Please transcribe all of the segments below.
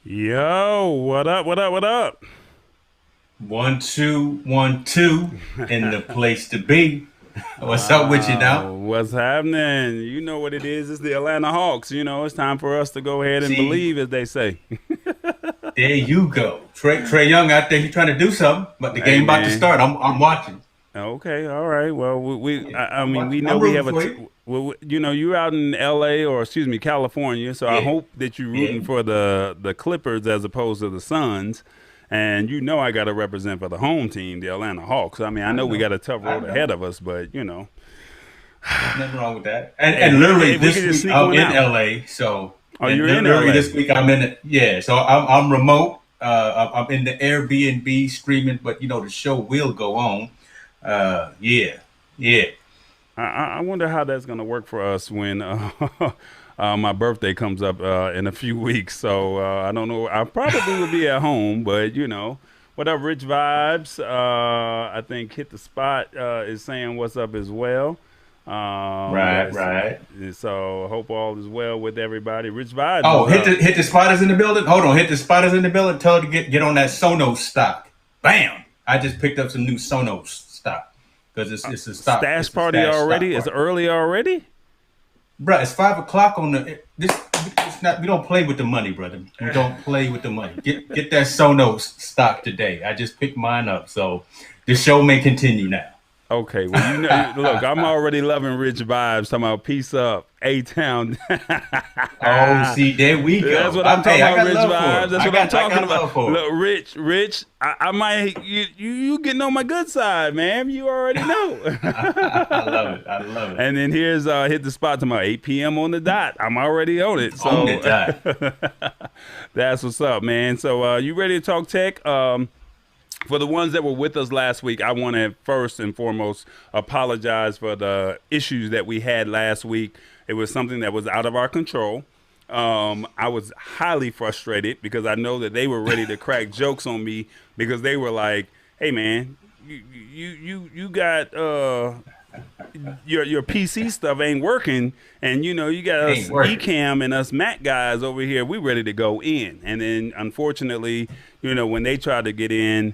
Yo, what up? What up? What up? 1 2 1 2 in the place to be. What's up with you now? What's happening? You know what it is. It's the Atlanta Hawks. You know, it's time for us to go ahead and See, believe, as they say. there you go. Trey Young out there, he's trying to do something, but the Hey, game about to man. start. I'm watching. Okay, all right. Well, Yeah, I I'm mean, we watching. know I'm we rooting have for you. well, you know, you're out in L.A. or excuse me, California. So I Yeah, hope that you're yeah. rooting for the Clippers as opposed to the Suns. And you know, I got to represent for the home team, the Atlanta Hawks. I mean, I I know we know. got a tough I road ahead know. of us, but you know, There's nothing wrong with that. And hey, and literally if we could this just week sneak I'm one in out. LA. So Oh, and you're in literally L.A. this week I'm in it. Yeah. So I'm remote. I'm in the Airbnb streaming, but the show will go on. Yeah, yeah. I wonder how that's going to work for us when my birthday comes up in a few weeks. So I don't know. I probably will be at home, but you know, what up, Rich Vibes? I think Hit the Spot is saying what's up as well. Right, Yes. right. So hope all is well with everybody. Rich Vibes Oh, is hit up. the spiders in the building. Hold on, hit the spiders in the building. Tell her to get on that Sonos stock. Bam! I just picked up some new Sonos stock because it's a stock. Stash It's a party stash stock already? It's party. early already? Bruh, it's 5 o'clock on the this. It's not. We don't play with the money, brother. We don't play with the money. Get that Sonos stock today. I just picked mine up, so the show may continue now. Okay, well, you know, look, I'm already loving Rich Vibes. Talking about peace up, A Town. Oh, see, there we That's go. what I'm talking I about, got Rich love for Vibes. him. That's I what I'm got I talking got about. love for him. Look, Rich, I might you getting on my good side, man. You already know. I love it. I love it. And then here's Hit the Spot tomorrow, 8 p.m. on the dot. I'm already on it. On the So dot. that's what's up, man. So you ready to talk tech? For the ones that were with us last week, I want to first and foremost apologize for the issues that we had last week. It was something that was out of our control. I was highly frustrated because I know that they were ready to crack jokes on me because they were like, "Hey, man, you got your PC stuff ain't working, and you know you got Ain't us working. Ecam and us Mac guys over here. We ready to go in, and then unfortunately, you know when they tried to get in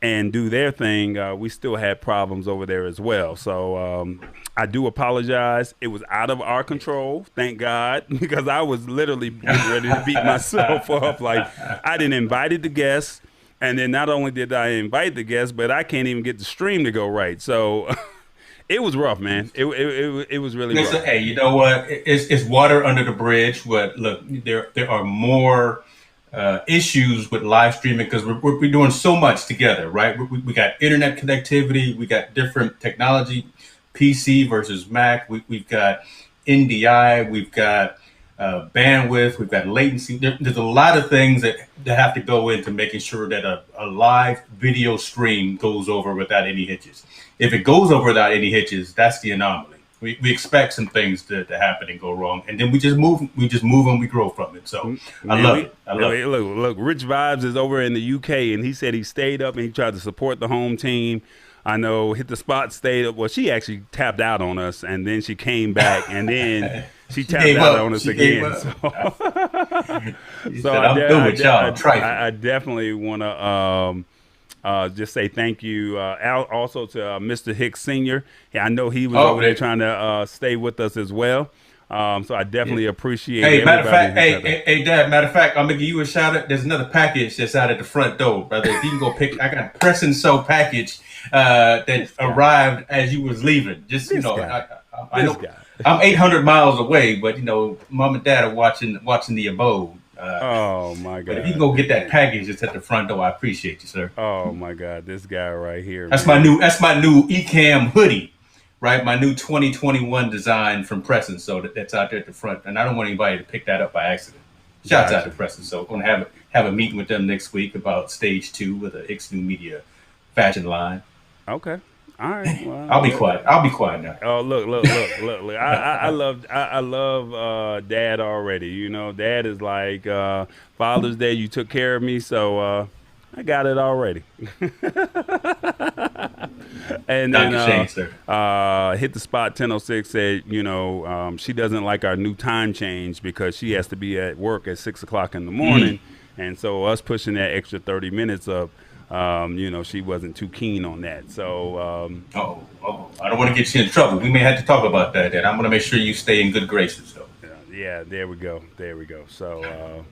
and do their thing, we still had problems over there as well. So I do apologize. It was out of our control, thank God, because I was literally getting ready to beat myself up. Like I didn't invited the guests. And then not only did I invite the guests, but I can't even get the stream to go right. So it was rough, man. It was really Listen, rough. hey, you know what? It's water under the bridge. But look, there are more issues with live streaming because we're doing so much together, right? We got internet connectivity, we got different technology, PC versus Mac. We've got NDI, we've got bandwidth, we've got latency. There's a lot of things that have to go into making sure that a live video stream goes over without any hitches. If it goes over without any hitches, that's the anomaly. We expect some things to happen and go wrong, and then we just move and we grow from it. So I Man, love we it. I love it. look. Rich Vibes is over in the UK, and he said he stayed up and he tried to support the home team. I know Hit the Spot stayed up. Well, she actually tapped out on us, and then she came back, and then she She tapped gave out on up. us She gave again. up. So, She so said, "I'm through with y'all trifling." I definitely want to just say thank you also to Mr. Hicks Sr. Yeah, I know he was Oh, over there trying to stay with us as well. So I yeah. definitely appreciate Hey, matter of everybody fact, who hey, got that. hey, hey, Dad. Matter of fact, I'm gonna give you a shout out. There's another package that's out at the front door, brother. If you can go pick, I got a press and sew package that This guy, arrived as you was leaving. Just this guy, I this know guy. I'm 800 miles away, but Mom and Dad are watching the abode. Oh my But if you can God, go this get that guy. package that's at the front door, I appreciate you, sir. Oh my God, this guy right here, That's my man. new that's my new Ecam hoodie, right? My new 2021 design from Preston. So that's out there at the front, and I don't want anybody to pick that up by accident. Shouts out to Gotcha. Preston. So going to have a meeting with them next week about stage 2 with the X New Media fashion line. Okay. All right. Well, I'll be quiet. I'll be quiet now. oh look. I love Dad already. You know, Dad is like Father's Day. You took care of me, so I got it already. And then Danke Shane, sir. Hit the spot 1006 said, you know, she doesn't like our new time change because she has to be at work at 6 o'clock in the morning. And so us pushing that extra 30 minutes up, you know, she wasn't too keen on that. So, I don't want to get you in trouble. We may have to talk about that. And I'm going to make sure you stay in good graces, though. yeah, there we go. There we go. So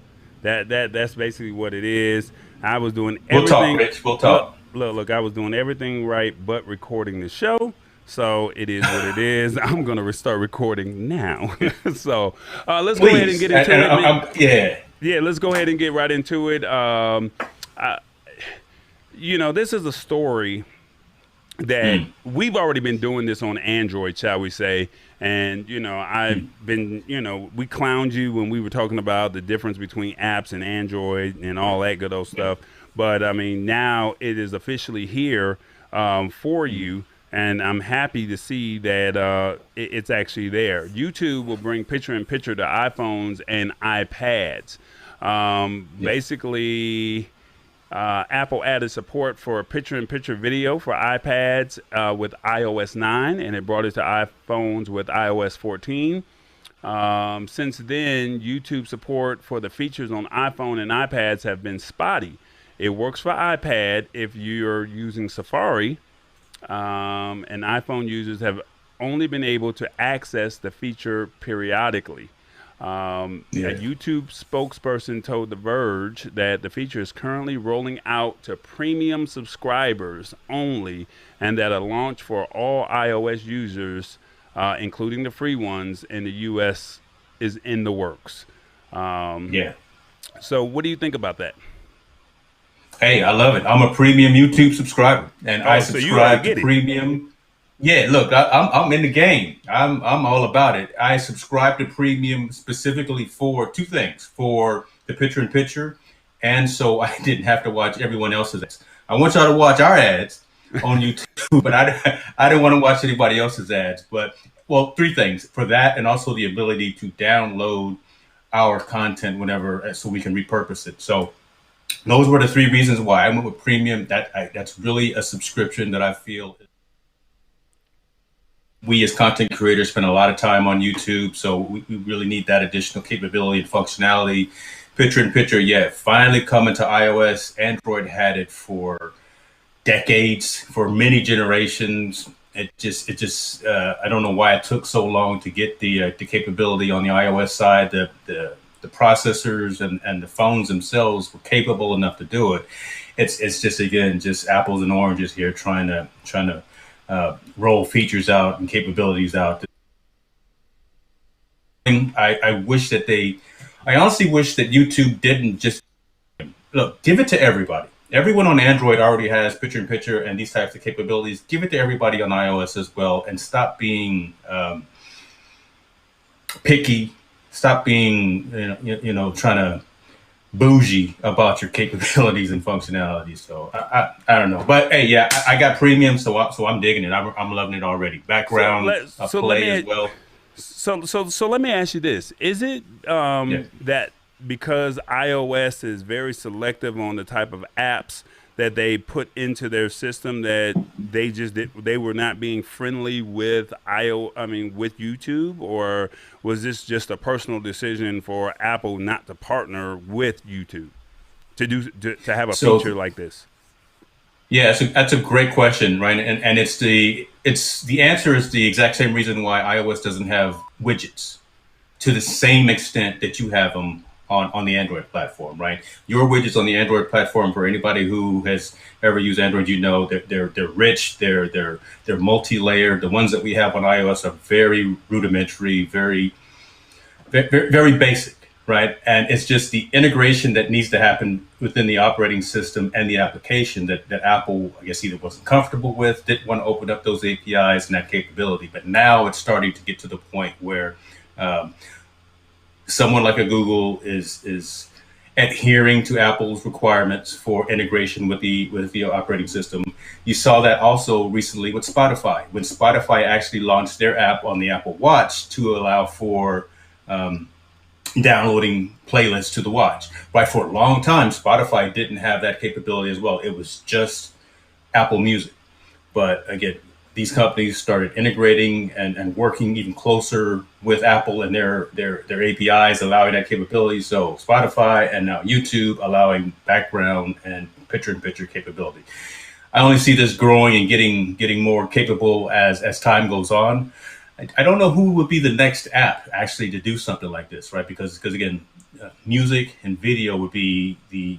that's basically what it is. I was doing everything. We'll talk, Rich. We'll talk. Look, I was doing everything right but recording the show. So it is what it is. I'm going to start recording now. So let's go ahead and get into it. Yeah, let's go ahead and get right into it. You know, this is a story that we've already been doing this on Android, shall we say. And, you know, I've been, you know, we clowned you when we were talking about the difference between apps and Android and all that good old stuff. But, I mean, now it is officially here for you. And I'm happy to see that it's actually there. YouTube will bring picture-in-picture to iPhones and iPads. Basically, Apple added support for picture-in-picture video for iPads with iOS 9, and it brought it to iPhones with iOS 14. Since then, YouTube support for the features on iPhone and iPads have been spotty. It works for iPad if you're using Safari, and iPhone users have only been able to access the feature periodically. A YouTube spokesperson told The Verge that the feature is currently rolling out to premium subscribers only, and that a launch for all iOS users, including the free ones in the US, is in the works. So what do you think about that? Hey, I love it. I'm a premium YouTube subscriber, and I subscribe to premium. Yeah, look, I'm in the game. I'm all about it. I subscribe to premium specifically for two things: for the picture-in-picture, and so I didn't have to watch everyone else's ads. I want y'all to watch our ads on YouTube, but I didn't want to watch anybody else's ads. But well, three things for that, and also the ability to download our content whenever, so we can repurpose it. So those were the three reasons why I went with premium. That's really a subscription that I feel we as content creators spend a lot of time on YouTube, so we really need that additional capability and functionality. Picture-in-picture, finally coming to iOS. Android had it for decades, for many generations. It just I don't know why it took so long to get the capability on the iOS side. The processors and the phones themselves were capable enough to do it. It's just, again, just apples and oranges here, trying to roll features out and capabilities out. I honestly wish that YouTube didn't just give it to everybody. Everyone on Android already has picture-in-picture and these types of capabilities. Give it to everybody on iOS as well, and stop being picky. Stop being, trying to bougie about your capabilities and functionalities. So I don't know, but hey, yeah, I got premium, so I'm digging it. I'm loving it already. Background play as well. So let me ask you this: is it that because iOS is very selective on the type of apps that they put into their system, that they were not being friendly with with YouTube, or was this just a personal decision for Apple not to partner with YouTube to have a feature like this? Yeah, that's a great question, right? And the answer is the exact same reason why iOS doesn't have widgets to the same extent that you have them on the Android platform, right? Your widgets on the Android platform, for anybody who has ever used Android, they're rich, they're multi-layered. The ones that we have on iOS are very rudimentary, very, very, very basic, right? And it's just the integration that needs to happen within the operating system and the application that Apple, I guess, either wasn't comfortable with, didn't want to open up those APIs and that capability. But now it's starting to get to the point where someone like a Google is adhering to Apple's requirements for integration with the operating system. You saw that also recently with Spotify, when Spotify actually launched their app on the Apple Watch to allow for downloading playlists to the watch. Right, for a long time, Spotify didn't have that capability as well. It was just Apple Music. But again, these companies started integrating and working even closer with Apple and their APIs, allowing that capability. So Spotify and now YouTube allowing background and picture-in-picture capability. I only see this growing and getting more capable as time goes on. I don't know who would be the next app actually to do something like this, right? Because again, music and video would be the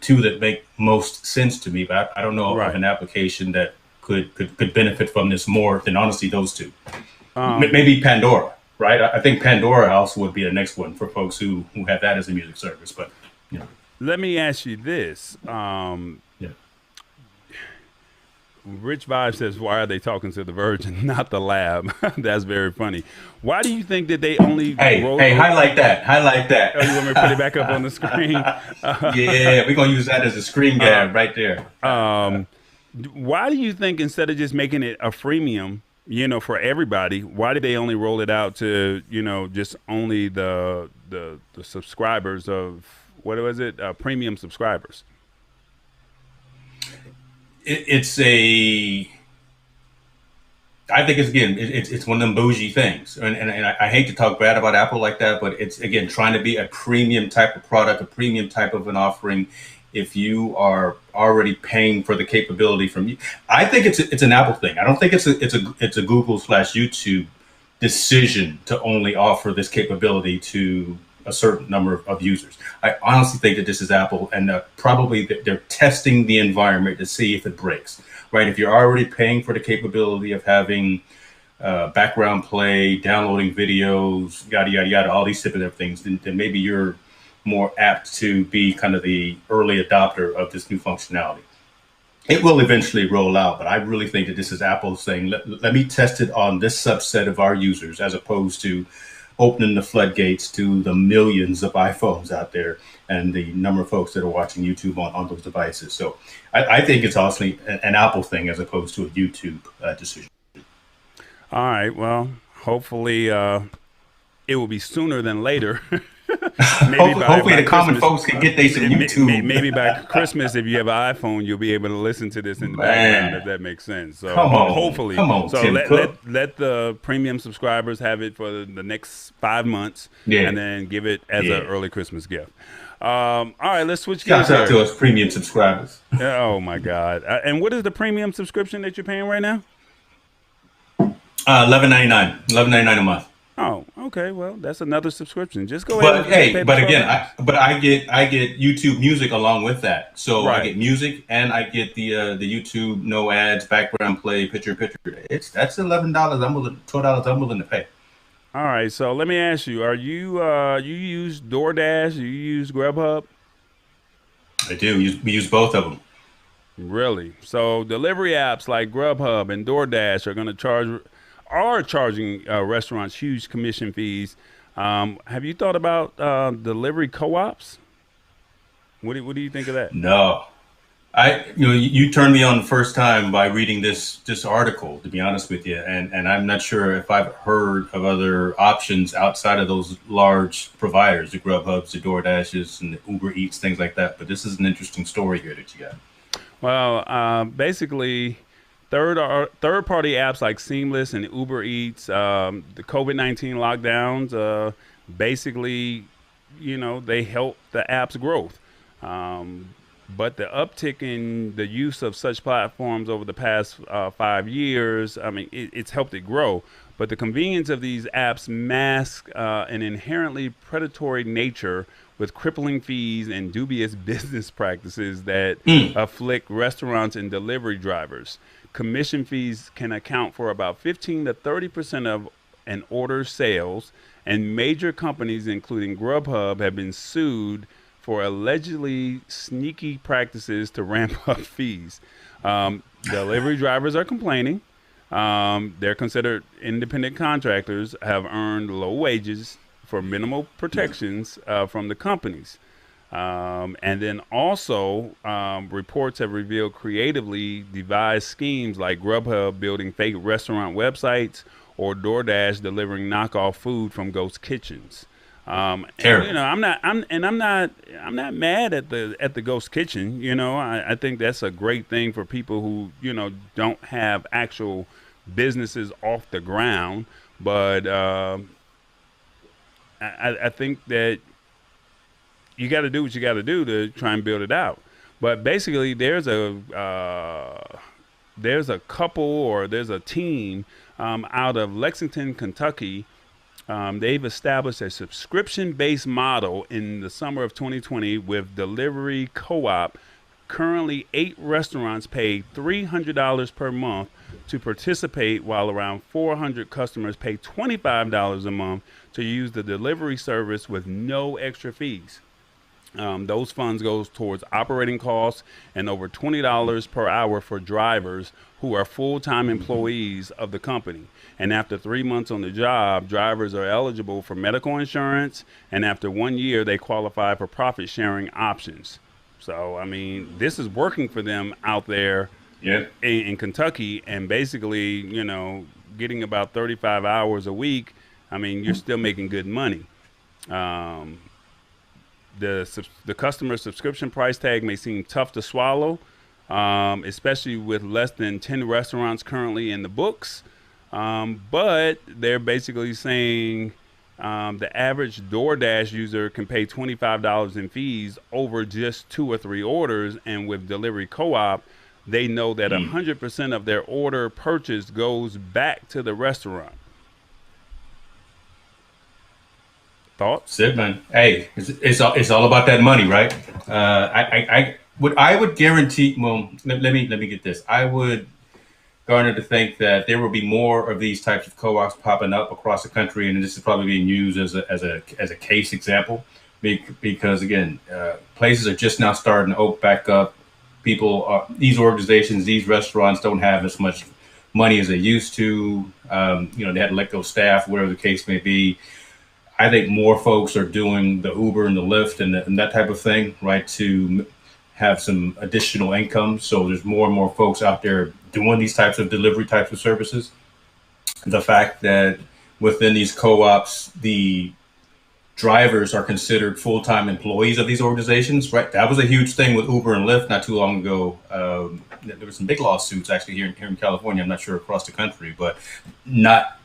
two that make most sense to me. But I don't know of an application that could benefit from this more than honestly those two. Maybe Pandora, right? I think Pandora also would be the next one for folks who have that as a music service. But you know. Let me ask you this. Rich Vybz says, why are they talking to the Verge and not the lab? That's very funny. Why do you think that they only highlight that. Oh, you want me to put it back up on the screen? Yeah, we're going to use that as a screen grab right there. Why do you think instead of just making it a freemium, for everybody, why did they only roll it out to, just only the subscribers of, what was it, premium subscribers? I think it's one of them bougie things, and I hate to talk bad about Apple like that, but it's again trying to be a premium type of product, a premium type of an offering. If you are already paying for the capability from you, I think it's an Apple thing. I don't think it's a Google/YouTube decision to only offer this capability to a certain number of users. I honestly think that this is Apple, and probably they're testing the environment to see if it breaks, right? If you're already paying for the capability of having background play, downloading videos, yada, yada, yada, all these type of things, then maybe you're more apt to be kind of the early adopter of this new functionality. It will eventually roll out, but I really think that this is Apple saying, let me test it on this subset of our users, as opposed to opening the floodgates to the millions of iPhones out there and the number of folks that are watching YouTube on those devices. So I think it's also an Apple thing as opposed to a YouTube decision. All right. Well, hopefully it will be sooner than later. Hopefully the common folks can get they some YouTube. Maybe by Christmas, if you have an iPhone, you'll be able to listen to this in the background, if that makes sense. So hopefully. So let the premium subscribers have it for the next 5 months, and then give it as an early Christmas gift. All right, let's switch gears. Shout out to us premium subscribers. Oh my God! And what is the premium subscription that you're paying right now? $11.99 a month. Oh, okay. Well, that's another subscription. Just go ahead. But again, I get YouTube Music along with that. So I get music and I get the YouTube no ads, background play, picture in picture. That's $11. $12 I'm willing to pay. All right. So let me ask you: are you you use DoorDash? You use Grubhub? I do. We use both of them. Really? So delivery apps like Grubhub and DoorDash are charging restaurants huge commission fees. Have you thought about delivery co-ops? What do you think of that? No, you turned me on the first time by reading this article, to be honest with you, and I'm not sure if I've heard of other options outside of those large providers, the Grubhubs, the DoorDashes, and the Uber Eats, things like that. But this is an interesting story here that you got. Well, basically, third-party apps like Seamless and Uber Eats, the COVID-19 lockdowns, basically, they help the app's growth. But the uptick in the use of such platforms over the past 5 years, I mean, it's helped it grow. But the convenience of these apps mask an inherently predatory nature with crippling fees and dubious business practices that afflict restaurants and delivery drivers. Commission fees can account for about 15 to 30% of an order's sales, and major companies, including Grubhub, have been sued for allegedly sneaky practices to ramp up fees. Delivery drivers are complaining. They're considered independent contractors, have earned low wages for minimal protections from the companies. And then also reports have revealed creatively devised schemes like Grubhub building fake restaurant websites or DoorDash delivering knockoff food from ghost kitchens. And, I'm not mad at the ghost kitchen. I think that's a great thing for people who don't have actual businesses off the ground. But I think that you got to do what you got to do to try and build it out. But basically, there's a couple, or there's a team out of Lexington, Kentucky. They've established a subscription-based model in the summer of 2020 with Delivery Co-op. Currently, 8 restaurants pay $300 per month to participate, while around 400 customers pay $25 a month to use the delivery service with no extra fees. Those funds goes towards operating costs and over $20 per hour for drivers who are full-time employees of the company. And after 3 months on the job, drivers are eligible for medical insurance, and after 1 year, they qualify for profit-sharing options. So, I mean, this is working for them out there in Kentucky, and basically, you know, getting about 35 hours a week. I mean, you're still making good money. The customer subscription price tag may seem tough to swallow, especially with less than 10 restaurants currently in the books. But they're basically saying the average DoorDash user can pay $25 in fees over just 2 or 3 orders. And with Delivery Co-op, they know that 100% of their order purchase goes back to the restaurant. Thoughts? That's it, man. Hey, it's all about that money, right? I would guarantee. Well, let me get this. I would garner to think that there will be more of these types of co-ops popping up across the country, and this is probably being used as a case example, because again, places are just now starting to open back up. These organizations, these restaurants don't have as much money as they used to. They had to let go staff, whatever the case may be. I think more folks are doing the Uber and the Lyft and that type of thing, right, to have some additional income. So there's more and more folks out there doing these types of delivery types of services. The fact that within these co-ops, the drivers are considered full-time employees of these organizations, right? That was a huge thing with Uber and Lyft not too long ago. There were some big lawsuits actually here in California. I'm not sure across the country, but not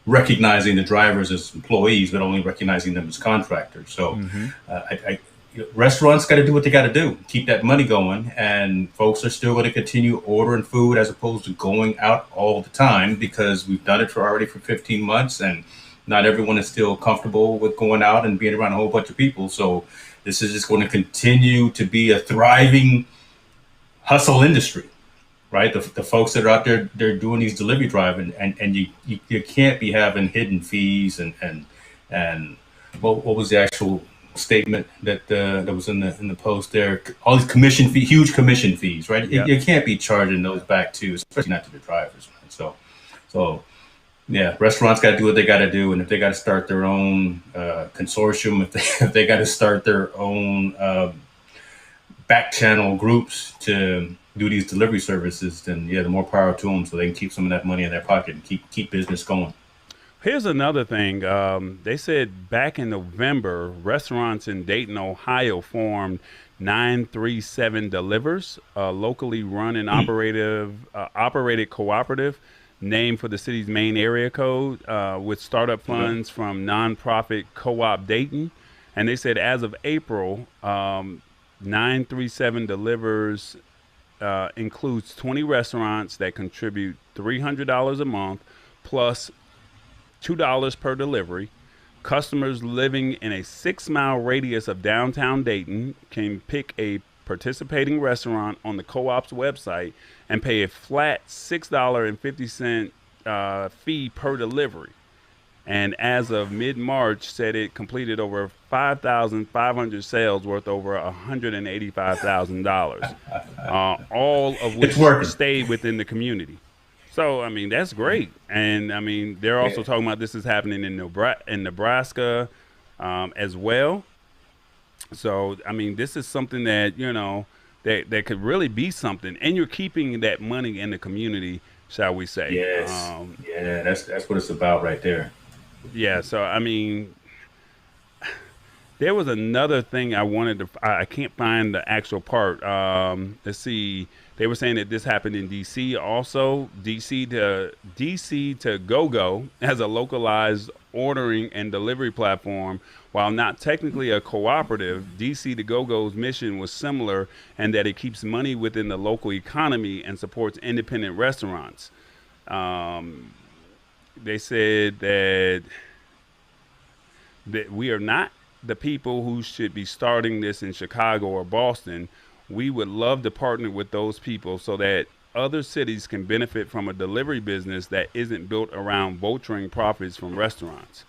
recognizing the drivers as employees, but only recognizing them as contractors. So restaurants got to do what they got to do, keep that money going. And folks are still going to continue ordering food as opposed to going out all the time, because we've done it already for 15 months and not everyone is still comfortable with going out and being around a whole bunch of people. So this is just going to continue to be a thriving hustle industry. Right, the folks that are out there, they're doing these delivery driving, and you can't be having hidden fees and what was the actual statement that was in the post there? All these huge commission fees, right? Yep. You can't be charging those back too, especially not to the drivers. Right? So yeah, restaurants got to do what they got to do, and if they got to start their own consortium, if they got to start their own back channel groups to do these delivery services, then the more power to them, so they can keep some of that money in their pocket and keep business going. Here's another thing. They said back in November, restaurants in Dayton, Ohio formed 937 Delivers, a locally run and operated cooperative named for the city's main area code, with startup funds from nonprofit Co-op Dayton. And they said as of April, 937 Delivers includes 20 restaurants that contribute $300 a month plus $2 per delivery. Customers living in a 6-mile radius of downtown Dayton can pick a participating restaurant on the co-op's website and pay a flat $6.50 fee per delivery. And as of mid-March, said it completed over 5,500 sales worth over $185,000, all of which stayed within the community. So, I mean, that's great. And, I mean, they're also talking about this is happening in Nebraska as well. So, I mean, this is something that, that could really be something. And you're keeping that money in the community, shall we say. Yes. That's what it's about right there. Yeah, so I mean, There was another thing I wanted to. I can't find the actual part. Let's see. They were saying that this happened in DC also. DC to GoGo has a localized ordering and delivery platform. While not technically a cooperative, DC to GoGo's mission was similar in that it keeps money within the local economy and supports independent restaurants. They said that we are not the people who should be starting this in Chicago or Boston. We would love to partner with those people so that other cities can benefit from a delivery business that isn't built around vulturing profits from restaurants.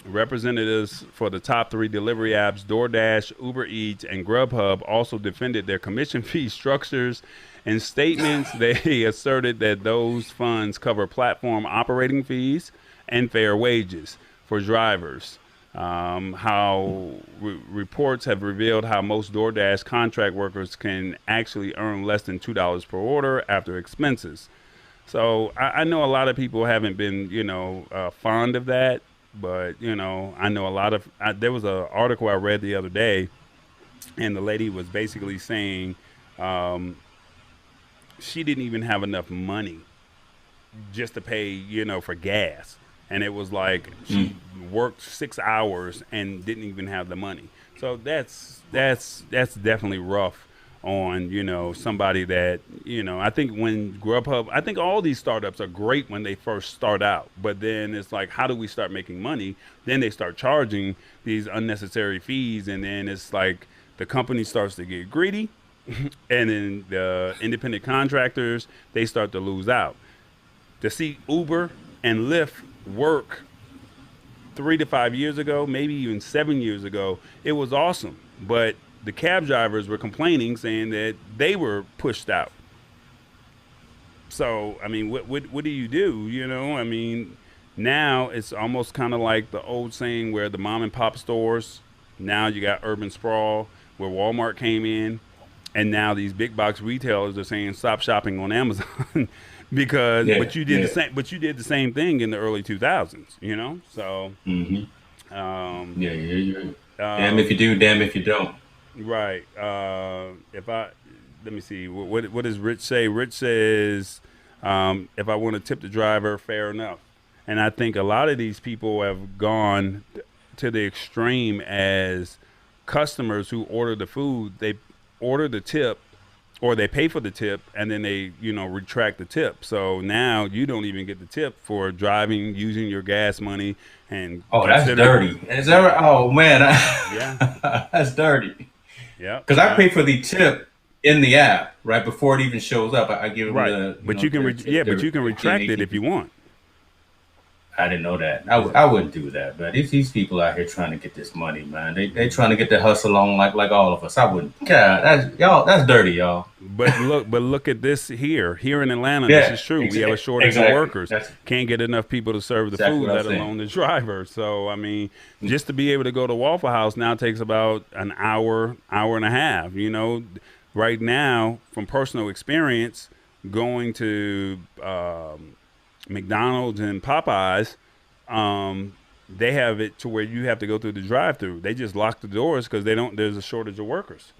Representatives for the top 3 delivery apps, DoorDash, Uber Eats, and Grubhub, also defended their commission fee structures. In statements, they asserted that those funds cover platform operating fees and fair wages for drivers. Reports have revealed how most DoorDash contract workers can actually earn less than $2 per order after expenses. So I know a lot of people haven't been, fond of that. But, I know a lot of, there was an article I read the other day, and the lady was basically saying she didn't even have enough money just to pay, for gas. And it was like she worked 6 hours and didn't even have the money. So that's definitely rough on, somebody that, I think when Grubhub, I think all these startups are great when they first start out, but then it's like, how do we start making money? Then they start charging these unnecessary fees. And then it's like the company starts to get greedy and then the independent contractors, they start to lose out. To see Uber and Lyft work 3 to 5 years ago, maybe even 7 years ago, it was awesome. But the cab drivers were complaining, saying that they were pushed out. So, I mean, what do you do? I mean, now it's almost kind of like the old saying where the mom and pop stores, now you got urban sprawl, where Walmart came in, and now these big box retailers are saying stop shopping on Amazon because but you did the same thing in the early 2000s, So damn if you do, damn if you don't. Right. Let me see. What does Rich say? Rich says, if I want to tip the driver, fair enough. And I think a lot of these people have gone to the extreme as customers who order the food, they order the tip or they pay for the tip and then they, retract the tip. So now you don't even get the tip for driving, using your gas money. And that's dirty. Is that right? Oh man. Yeah. That's dirty. Yeah, because I pay for the tip in the app right before it even shows up. I give them the. But you can retract it if you want. I didn't know that. I wouldn't do that. But these people out here trying to get this money, man. They trying to get the hustle on like all of us. I wouldn't. God, that's dirty, y'all. But look at this here. Here in Atlanta, this is true. We have a shortage of workers. Can't get enough people to serve the food, let alone the driver. So I mean, just to be able to go to Waffle House now takes about an hour and a half. Right now, from personal experience, going to McDonald's and Popeyes, they have it to where you have to go through the drive-through. They just lock the doors because there's a shortage of workers.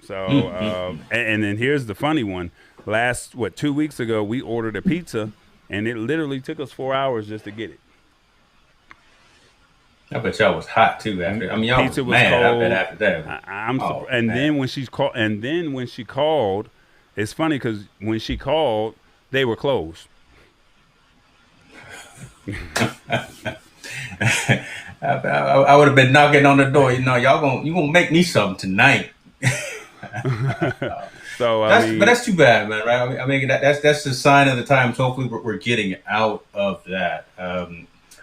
So, and then here's the funny one. 2 weeks ago, we ordered a pizza, and it literally took us 4 hours just to get it. I bet y'all was hot too after. I mean, y'all pizza was mad cold. After that. Then when she called, it's funny because when she called, they were closed. I would have been knocking on the door. Y'all gonna make me something tonight. But that's too bad, man. Right? I mean, that's the sign of the times. Hopefully, we're getting out of that.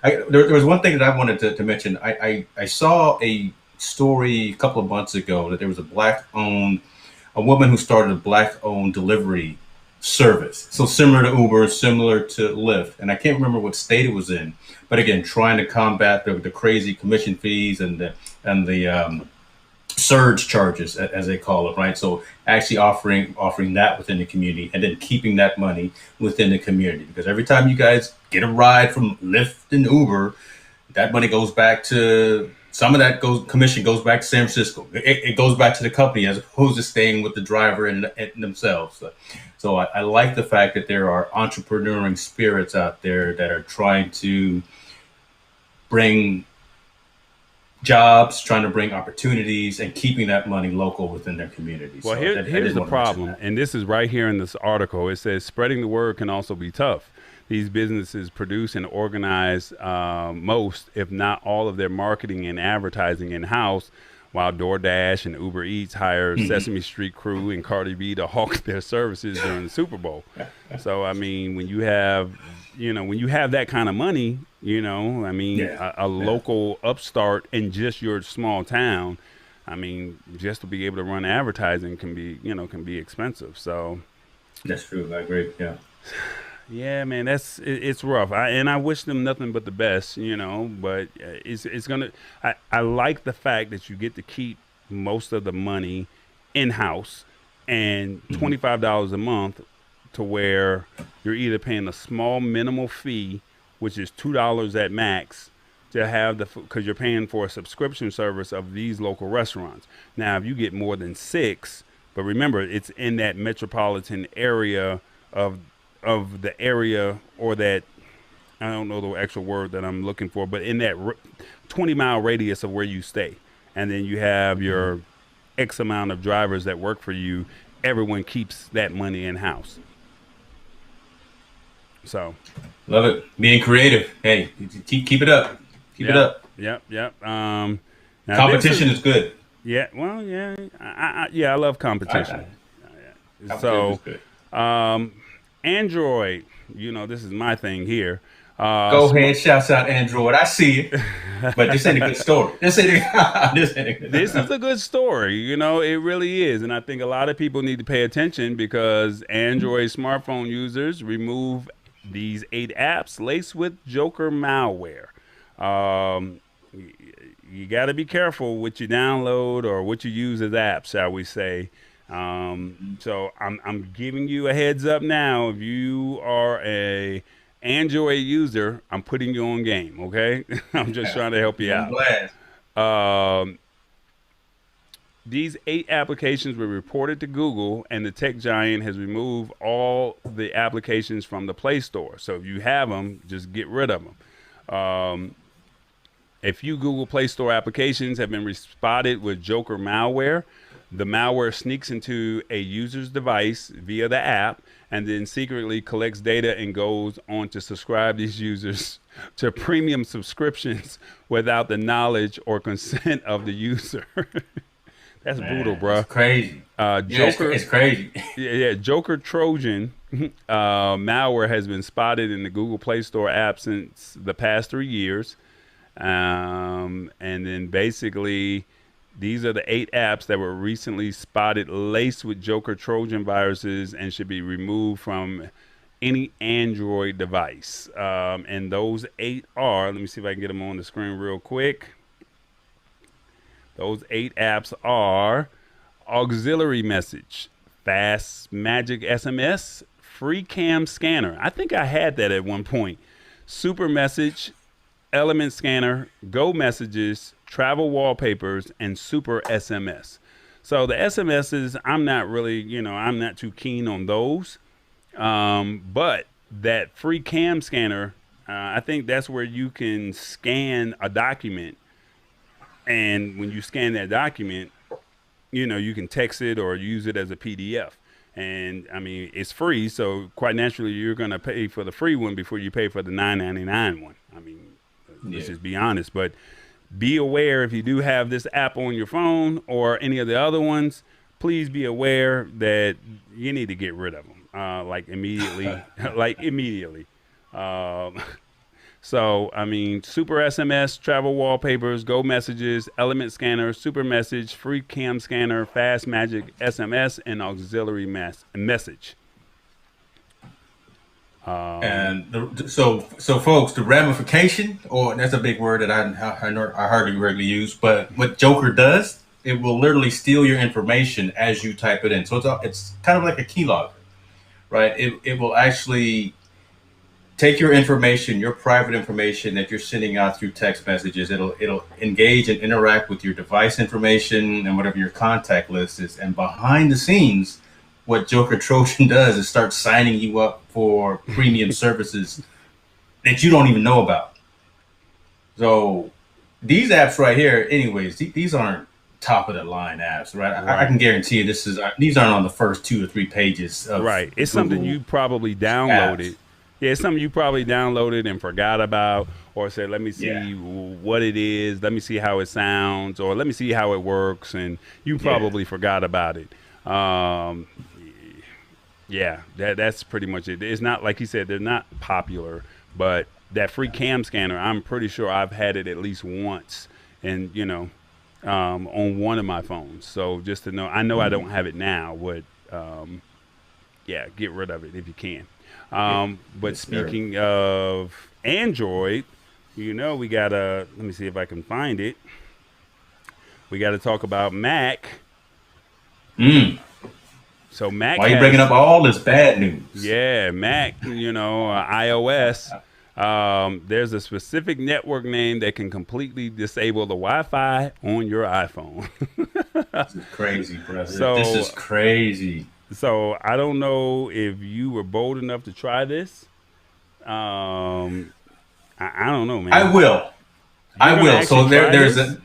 There was one thing that I wanted to mention. I saw a story a couple of months ago that there was a woman who started a black-owned delivery service. So similar to Uber, similar to Lyft. And I can't remember what state it was in. But again, trying to combat the crazy commission fees and the surge charges, as they call it, right? So actually offering that within the community and then keeping that money within the community. Because every time you guys get a ride from Lyft and Uber, that money goes back to some of that commission goes back to San Francisco. It goes back to the company as opposed to staying with the driver and themselves. So I like the fact that there are entrepreneuring spirits out there that are trying to bring jobs, trying to bring opportunities, and keeping that money local within their communities. Well, here's the problem, and this is right here in this article. It says spreading the word can also be tough. These businesses produce and organize most, if not all, of their marketing and advertising in-house, while DoorDash and Uber Eats hire Sesame Street crew and Cardi B to hawk their services during the Super Bowl. So, I mean, when you have that kind of money, a local upstart in just your small town, I mean, just to be able to run advertising can be expensive. So that's true. I agree. Yeah. Yeah, man, it's rough. I wish them nothing but the best, but it's gonna. I like the fact that you get to keep most of the money in house and $25 a month, to where you're either paying a small minimal fee, which is $2 at max, to have because you're paying for a subscription service of these local restaurants. Now, if you get more than 6, but remember, it's in that metropolitan area of the area, or that, I don't know the actual word that I'm looking for, but in that 20-mile radius of where you stay. And then you have your X amount of drivers that work for you. Everyone keeps that money in house. So love it. Being creative. Hey, keep it up. Keep it up. Yep. Competition is good. Yeah. Well, yeah. I love competition. Competition is good. Android, this is my thing here. Go ahead, shouts out Android. I see it, but this ain't a good story. This is a good story. It really is, and I think a lot of people need to pay attention, because Android smartphone users remove these 8 apps laced with Joker malware. You got to be careful what you download or what you use as apps, shall we say. So I'm giving you a heads up now. If you are a Android user, I'm putting you on game. Okay. I'm just trying to help you out. Glad. These 8 applications were reported to Google, and the tech giant has removed all the applications from the Play Store. So if you have them, just get rid of them. A few Google Play Store applications have been spotted with Joker malware. The malware sneaks into a user's device via the app, and then secretly collects data and goes on to subscribe these users to premium subscriptions without the knowledge or consent of the user. That's brutal, bro. It's crazy. Joker, it's crazy. Joker Trojan malware has been spotted in the Google Play Store app since the past 3 years. And then basically, these are the 8 apps that were recently spotted laced with Joker Trojan viruses and should be removed from any Android device. And those 8 are, let me see if I can get them on the screen real quick. Those 8 apps are Auxiliary Message, Fast Magic SMS, Free Cam Scanner. I think I had that at one point. Super Message, Element Scanner, Go Messages, Travel Wallpapers, and Super SMS. So the SMSs, I'm not really, I'm not too keen on those. But that Free Cam Scanner, I think that's where you can scan a document. And when you scan that document, you can text it or use it as a PDF. And I mean, it's free. So quite naturally, you're going to pay for the free one before you pay for the $9.99 one. I mean, let's just be honest. But be aware, if you do have this app on your phone or any of the other ones, please be aware that you need to get rid of them, like immediately, So, I mean, Super SMS, Travel Wallpapers, Go Messages, Element Scanner, Super Message, Free Cam Scanner, Fast Magic SMS, and Auxiliary Message. So folks, the ramification, or that's a big word that I hardly regularly use, but what Joker does, it will literally steal your information as you type it in. So it's kind of like a keylogger, right? It will actually take your information, your private information that you're sending out through text messages. It'll engage and interact with your device information and whatever your contact list is. And behind the scenes, what Joker Trojan does is start signing you up for premium services that you don't even know about. So these apps right here, anyways, these aren't top of the line apps, right? I can guarantee you these aren't on the first 2 or 3 pages of Right. It's Google something you probably downloaded. apps. Yeah, it's something you probably downloaded and forgot about, or said, let me see Yeah. what it is, let me see how it sounds, or let me see how it works, and you probably forgot about it. Yeah, that's pretty much it. It's not, like you said, they're not popular, but that free cam scanner, I'm pretty sure I've had it at least once, and on one of my phones. So just to know, I know I don't have it now, but yeah, get rid of it if you can. But Yes, speaking of Android, we gotta, let me see if I can find it. We gotta talk about Mac. So Mac. Why are you bringing up all this bad news? Yeah, Mac, iOS. There's a specific network name that can completely disable the Wi-Fi on your iPhone. This is crazy, brother. So, this is crazy. So I don't know if you were bold enough to try this. I don't know, man. I will. I will. So there's this?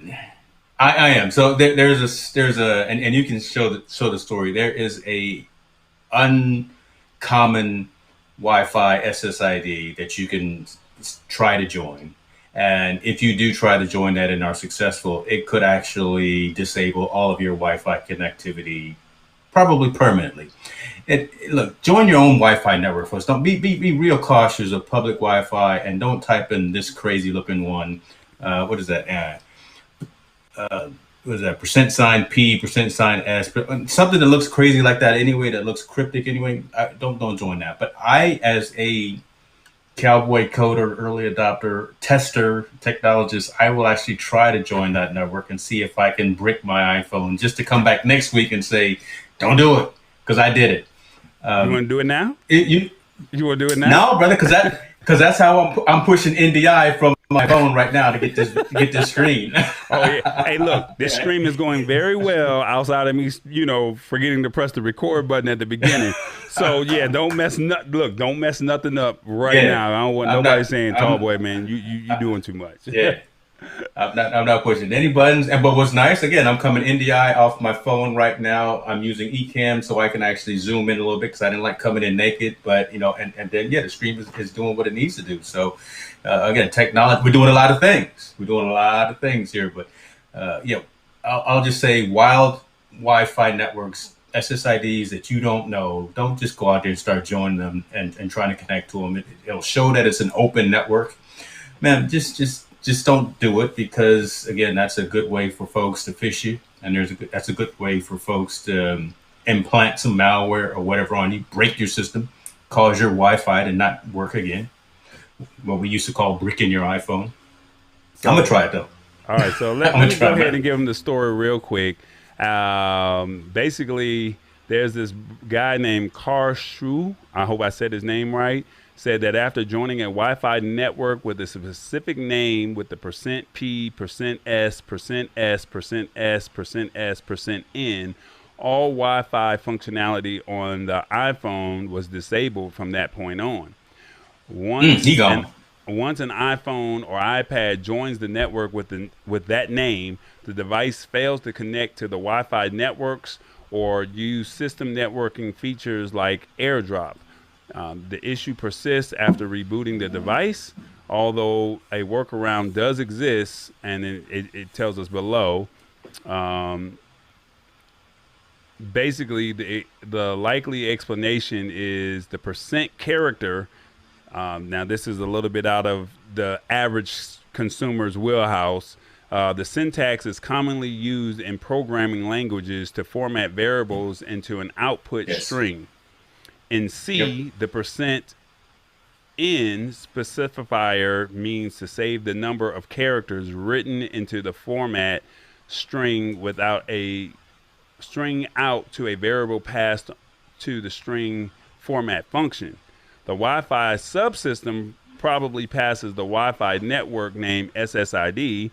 I am. So there's a and you can show the story. There is a uncommon Wi-Fi SSID that you can try to join. And if you do try to join that and are successful, it could actually disable all of your Wi-Fi connectivity, probably permanently. Look, join your own Wi-Fi network first. Don't be real cautious of public Wi-Fi, and don't type in this crazy looking one. What is that? What is that? %P, %S, something that looks crazy like that anyway, that looks cryptic anyway. Don't join that. But I, as a cowboy coder, early adopter, tester, technologist, I will actually try to join that network and see if I can brick my iPhone, just to come back next week and say, don't do it, because I did it. You want to do it now? You want to do it now? No, brother, because that's how I'm pushing NDI from my phone right now to get this screen. Oh yeah. Hey, look, this stream is going very well outside of me, forgetting to press the record button at the beginning. So yeah, don't mess nothing up now. I don't want nobody saying, "Tall boy, man, you doing too much." Yeah. I'm not pushing any buttons. But what's nice, again, I'm coming NDI off my phone right now. I'm using Ecamm so I can actually zoom in a little bit, because I didn't like coming in naked. But and then the stream is doing what it needs to do. So again, technology, we're doing a lot of things. We're doing a lot of things here. But I'll just say, wild Wi-Fi networks, SSIDs that you don't know, don't just go out there and start joining them and trying to connect to them. It'll show that it's an open network. Man, just don't do it, because again, that's a good way for folks to phish you, and that's a good way for folks to implant some malware or whatever on you, break your system, cause your Wi-Fi to not work again. What we used to call bricking your iPhone. I'm gonna try it though. All right, so let me go ahead and give them the story real quick. Basically, there's this guy named Preshow. I hope I said his name right. Said that after joining a Wi-Fi network with a specific name with the %P, %S, %S, %S, %S, %N, all Wi-Fi functionality on the iPhone was disabled from that point on. Once an iPhone or iPad joins the network with that name, the device fails to connect to the Wi-Fi networks or use system networking features like AirDrop. The issue persists after rebooting the device, although a workaround does exist, and it tells us below. Basically, the likely explanation is the % character. Now, this is a little bit out of the average consumer's wheelhouse. The syntax is commonly used in programming languages to format variables into an output string. In C, the %N specifier means to save the number of characters written into the format string without a string out to a variable passed to the string format function. The Wi-Fi subsystem probably passes the Wi-Fi network named SSID,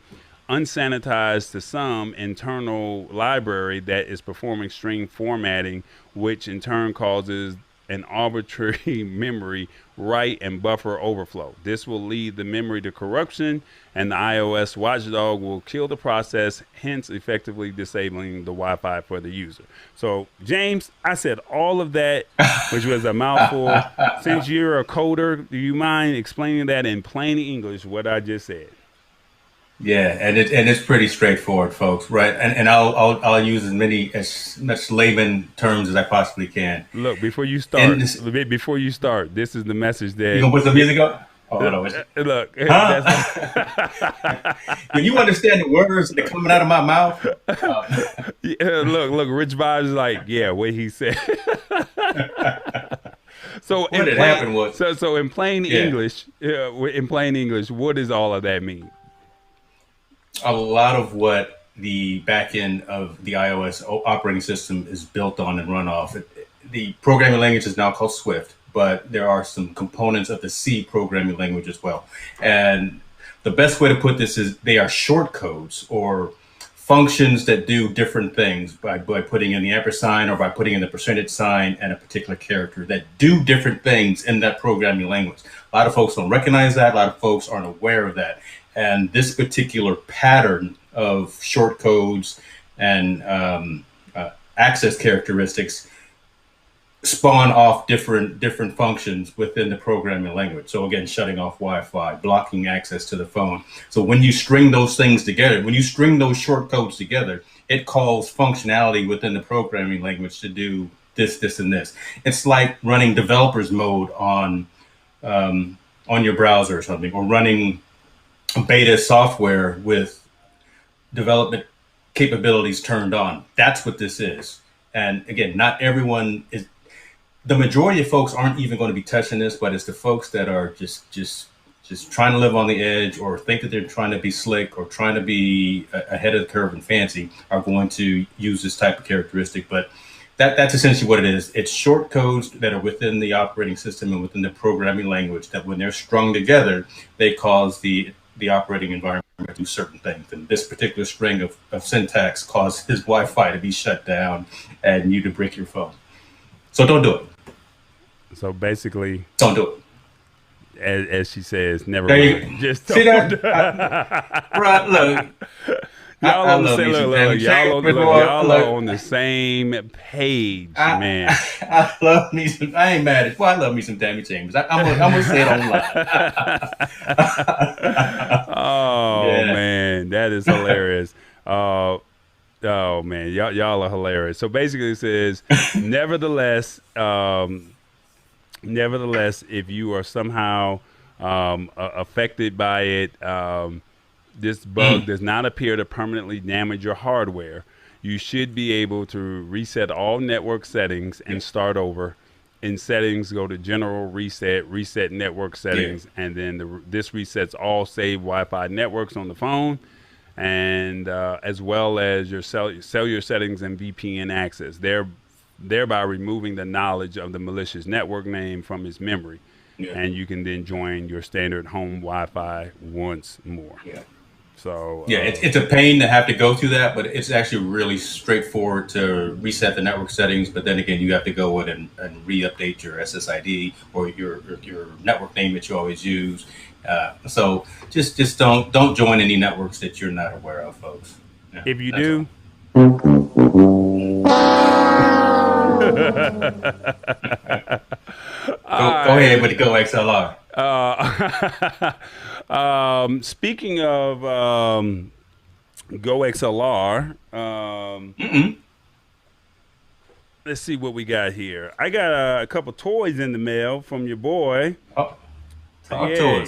unsanitized to some internal library that is performing string formatting, which in turn causes an arbitrary memory write and buffer overflow. This will lead the memory to corruption, and the iOS watchdog will kill the process, hence effectively disabling the Wi-Fi for the user. So, James, I said all of that, which was a mouthful. Since you're a coder, do you mind explaining that in plain English, what I just said? Yeah, and it's pretty straightforward, folks, right? And I'll use as much layman terms as I possibly can. Look, before you start, this is the message that you gonna put some music up. Oh, hold on. Look, huh? When you understand the words that are coming out of my mouth. Yeah, look, Rich Vybz is like, yeah, what he said. So what had happened was so in plain English, what does all of that mean? A lot of what the back end of the iOS operating system is built on and run off. The programming language is now called Swift, but there are some components of the C programming language as well. And the best way to put this is they are short codes or functions that do different things by putting in the ampersand or by putting in the percentage sign and a particular character that do different things in that programming language. A lot of folks don't recognize that. A lot of folks aren't aware of that. And this particular pattern of short codes and access characteristics spawn off different functions within the programming language. So again, shutting off Wi-Fi, blocking access to the phone. So when you string those things together, when you string those short codes together, it calls functionality within the programming language to do this, this, and this. It's like running developers mode on your browser or something, or running beta software with development capabilities turned on. That's what this is. And again, not everyone is. The majority of folks aren't even going to be touching this, but it's the folks that are just trying to live on the edge or think that they're trying to be slick or trying to be ahead of the curve and fancy are going to use this type of characteristic. But that's essentially what it is. It's short codes that are within the operating system and within the programming language that when they're strung together, they cause the operating environment to do certain things. And this particular string of syntax caused his Wi-Fi to be shut down and you to break your phone. So don't do it. So basically, don't do it. As she says, never mind. Just see don't. That? Right, look. Y'all on the same page, man. I love me some. I ain't mad at you. I love me some Tammy Chambers. I'm gonna say it online. Oh yeah. Man, that is hilarious. Oh man, y'all are hilarious. So basically, it says, nevertheless, if you are somehow affected by it. This bug does not appear to permanently damage your hardware. You should be able to reset all network settings and start over. In settings, go to general, reset network settings, and then this resets all saved Wi-Fi networks on the phone, and as well as your cellular settings and VPN access, thereby removing the knowledge of the malicious network name from its memory. And you can then join your standard home Wi-Fi once more. So it's a pain to have to go through that, but it's actually really straightforward to reset the network settings. But then again, you have to go in and re-update your SSID or your network name that you always use. So just don't join any networks that you're not aware of, folks. Yeah, if you do. Go ahead with the Go XLR. Speaking of Go XLR, let's see what we got here. I got a couple toys in the mail from your boy. Talk to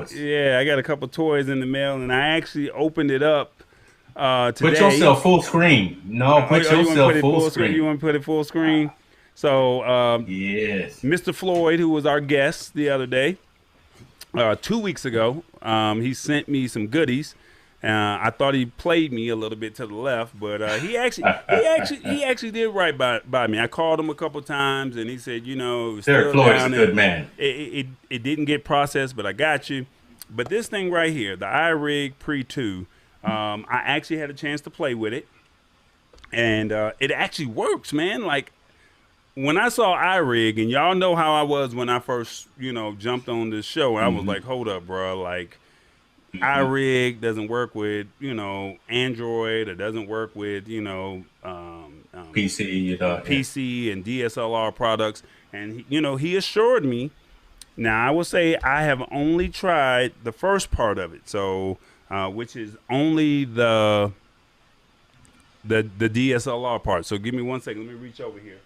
us. Yeah, I got a couple toys in the mail, and I actually opened it up today. Put yourself full screen. No, put yourself full screen. You want to put it full screen? So, yes, Mr. Floyd, who was our guest the other day, 2 weeks ago, he sent me some goodies, I thought he played me a little bit to the left, but he actually did right by me. I called him a couple times, and he said, it was Derek still Floyd is a down good there. man. It didn't get processed, but I got you. But this thing right here, the IRig Pre 2, I actually had a chance to play with it, and it actually works, man. Like when I saw IRig, and y'all know how I was when I first, jumped on this show, I was like, hold up, bro, like iRig doesn't work with Android, or doesn't work with PC, PC and DSLR products, and he assured me. Now I will say I have only tried the first part of it, so which is only the DSLR part. So give me 1 second. Let me reach over here.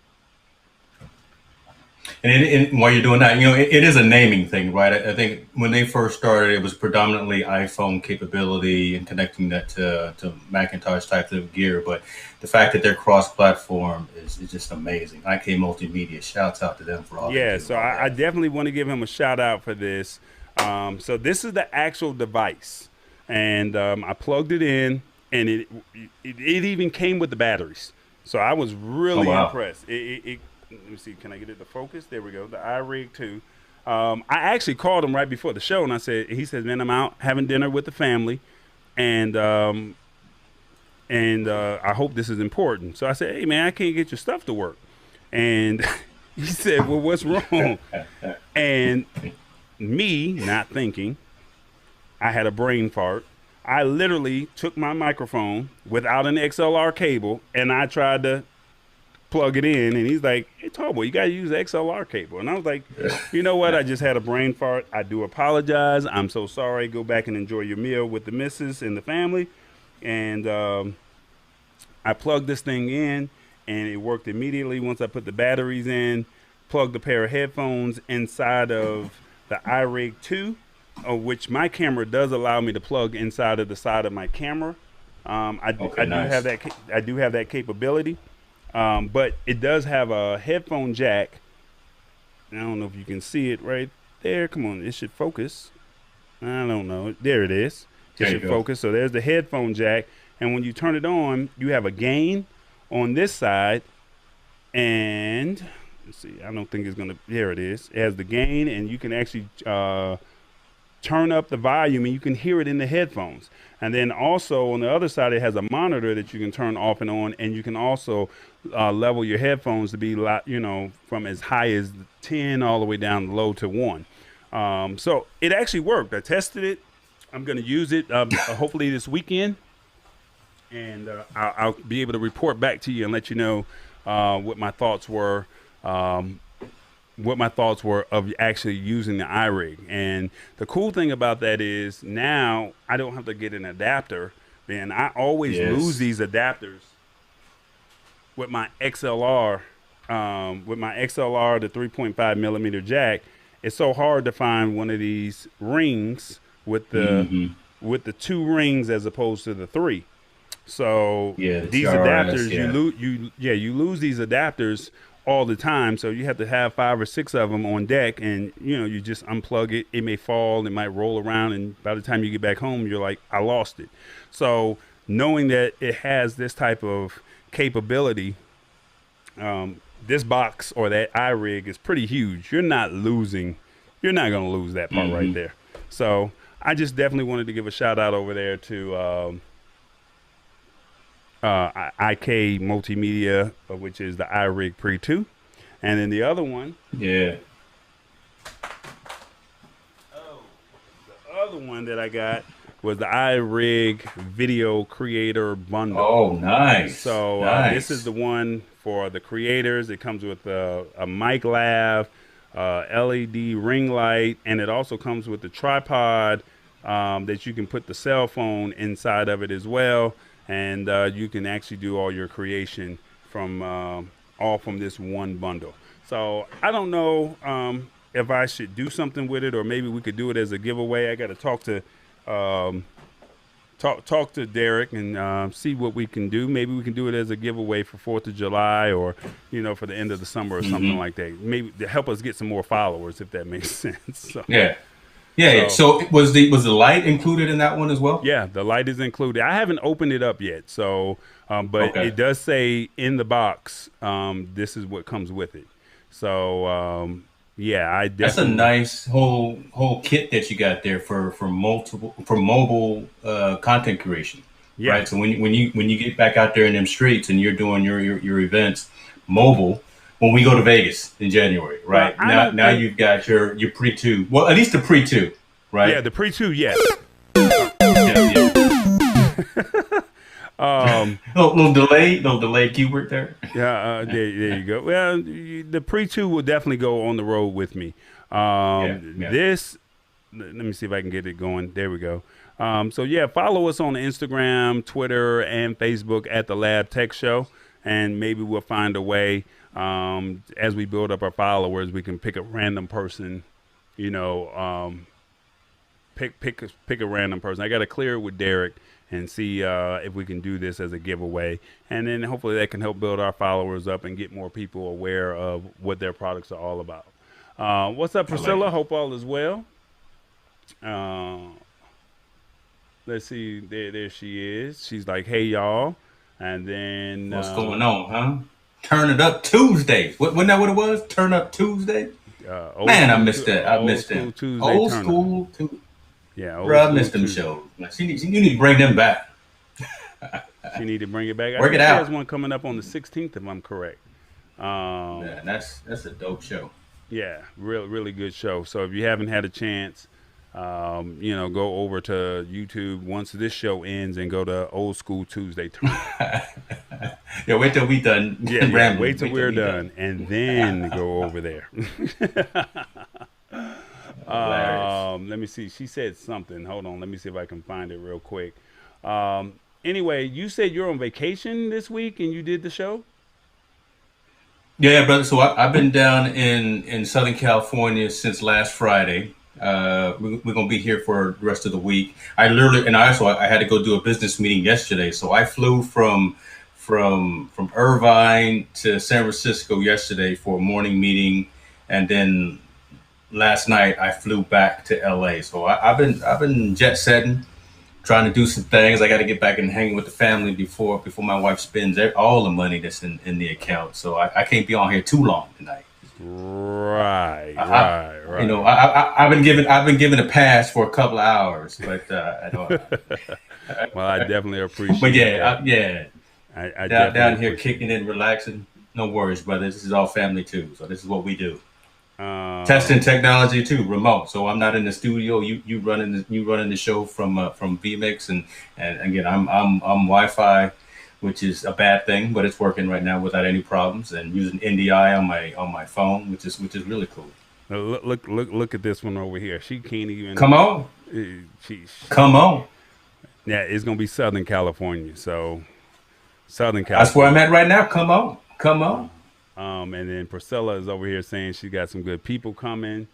And while you're doing that, it is a naming thing, right? I think when they first started, it was predominantly iPhone capability and connecting that to Macintosh type of gear. But the fact that they're cross-platform is just amazing. IK Multimedia, shouts out to them for all. Yeah, so I definitely want to give him a shout out for this. So this is the actual device, and I plugged it in, and it even came with the batteries. So I was really impressed. Let me see. Can I get it to focus? There we go. The iRig 2. I actually called him right before the show, and he said, man, I'm out having dinner with the family, and I hope this is important. So I said, hey, man, I can't get your stuff to work. And he said, well, what's wrong? And me not thinking, I had a brain fart. I literally took my microphone without an XLR cable, and I tried to plug it in, and he's like, hey, Tallboy, you got to use the XLR cable. And I was like, you know what? I just had a brain fart. I do apologize. I'm so sorry. Go back and enjoy your meal with the missus and the family. And I plugged this thing in, and it worked immediately once I put the batteries in, plugged a pair of headphones inside of the iRig 2, which my camera does allow me to plug inside of the side of my camera. I do have that capability. But it does have a headphone jack. I don't know if you can see it right there. Come on, it should focus. I don't know. There it is. It should focus. So there's the headphone jack. And when you turn it on, you have a gain on this side. And let's see, I don't think it's going to, there it is. It has the gain, and you can actually turn up the volume, and you can hear it in the headphones. And then also on the other side, it has a monitor that you can turn off and on, and you can also level your headphones to be, from as high as 10 all the way down low to 1. So it actually worked. I tested it. I'm going to use it hopefully this weekend, and I'll be able to report back to you and let you know what my thoughts were. Of actually using the iRig. And the cool thing about that is now I don't have to get an adapter. Man, I always lose these adapters with my XLR, the 3.5 millimeter jack. It's so hard to find one of these rings with the with the 2 rings as opposed to the 3. So these adapters, you lose these adapters all the time, so you have to have 5 or 6 of them on deck, and you just unplug it. It may fall, it might roll around, and by the time you get back home, you're like, I lost it. So knowing that it has this type of capability, this box or that iRig is pretty huge. You're not going to lose that part right there. So I just definitely wanted to give a shout out over there to IK Multimedia, which is the iRig Pre 2, and then the other one, the other one that I got was the iRig Video Creator Bundle. Oh, nice! So this is the one for the creators. It comes with a mic lav, LED ring light, and it also comes with the tripod that you can put the cell phone inside of it as well. And you can actually do all your creation from all from this one bundle. So I don't know if I should do something with it, or maybe we could do it as a giveaway. I got to talk to Derek and see what we can do. Maybe we can do it as a giveaway for 4th of July, or for the end of the summer or something like that. Maybe to help us get some more followers, if that makes sense. So. Yeah. Yeah. So was the light included in that one as well? Yeah, the light is included. I haven't opened it up yet, so but Okay. it does say in the box, this is what comes with it. So yeah, I That's a definitely. nice whole kit that you got there for mobile content creation, Yeah. right? So when you get back out there in them streets and you're doing your events mobile, when we go to Vegas in January, Well, right? I Now don't now think. you've got your pre two, well, at least the pre two, Yeah, right? the pre-2, yes. Yeah, yeah. Um, Little delay keyword there. yeah, there you go. Well, the pre-2 will definitely go on the road with me. Yeah, yeah. This, let me see if I can get it going. There we go. So yeah, follow us on Instagram, Twitter, and Facebook at the Lab Tech Show, and maybe we'll find a way as we build up our followers, we can pick a random person, you know, pick a random person. I got to clear it with Derek and see if we can do this as a giveaway, and then hopefully that can help build our followers up and get more people aware of what their products are all about. What's up, I like Priscilla? it. Hope all is well. Uh, let's see. There she is. She's like, "Hey, y'all," and then What's going on, huh? Turn it up Tuesdays. Wasn't that what it was? Turn up Tuesday. Man, I missed that. I Old missed school them. Tuesday Old turn up. school. Yeah, old Bro, I school missed them Tuesday. shows. Like, you need to bring them back. She need to bring it back. I Work think it she has out. one coming up on the 16th, if I'm correct. Man, that's a dope show. Yeah, really good show. So if you haven't had a chance, go over to YouTube once this show ends and go to Old School Tuesday Turn Up. Yeah, wait till we done Yeah. rambling. Wait till Wait till we're we done. done and then go over there. Hilarious. Let me see. She said something. Hold on. Let me see if I can find it real quick. Anyway, you said you're on vacation this week and you did the show? Yeah, brother. So I've been down in Southern California since last Friday. We're gonna be here for the rest of the week. I had to go do a business meeting yesterday, so I flew from Irvine to San Francisco yesterday for a morning meeting, and then last night I flew back to LA. So I've been jet setting, trying to do some things. I got to get back and hang with the family before my wife spends all the money that's in the account. So I can't be on here too long tonight. Right, I, right, you right. know, I've been given a pass for a couple of hours, but I don't. Well, I definitely But appreciate yeah, that. yeah, I definitely down here appreciate kicking in, relaxing. No worries, brother. This is all family too. So this is what we do. it. Testing technology too, remote. So I'm not in the studio. You running the show from vMix, and again I'm Wi-Fi, which is a bad thing, but it's working right now without any problems, and using NDI on my phone, which is really cool. Look at this one over here. She can't even. Come on, She, come on. yeah, it's gonna be Southern California. So Southern That's where I'm California. at right now. Come on, come on. And then Priscilla is over here saying she got some good people coming.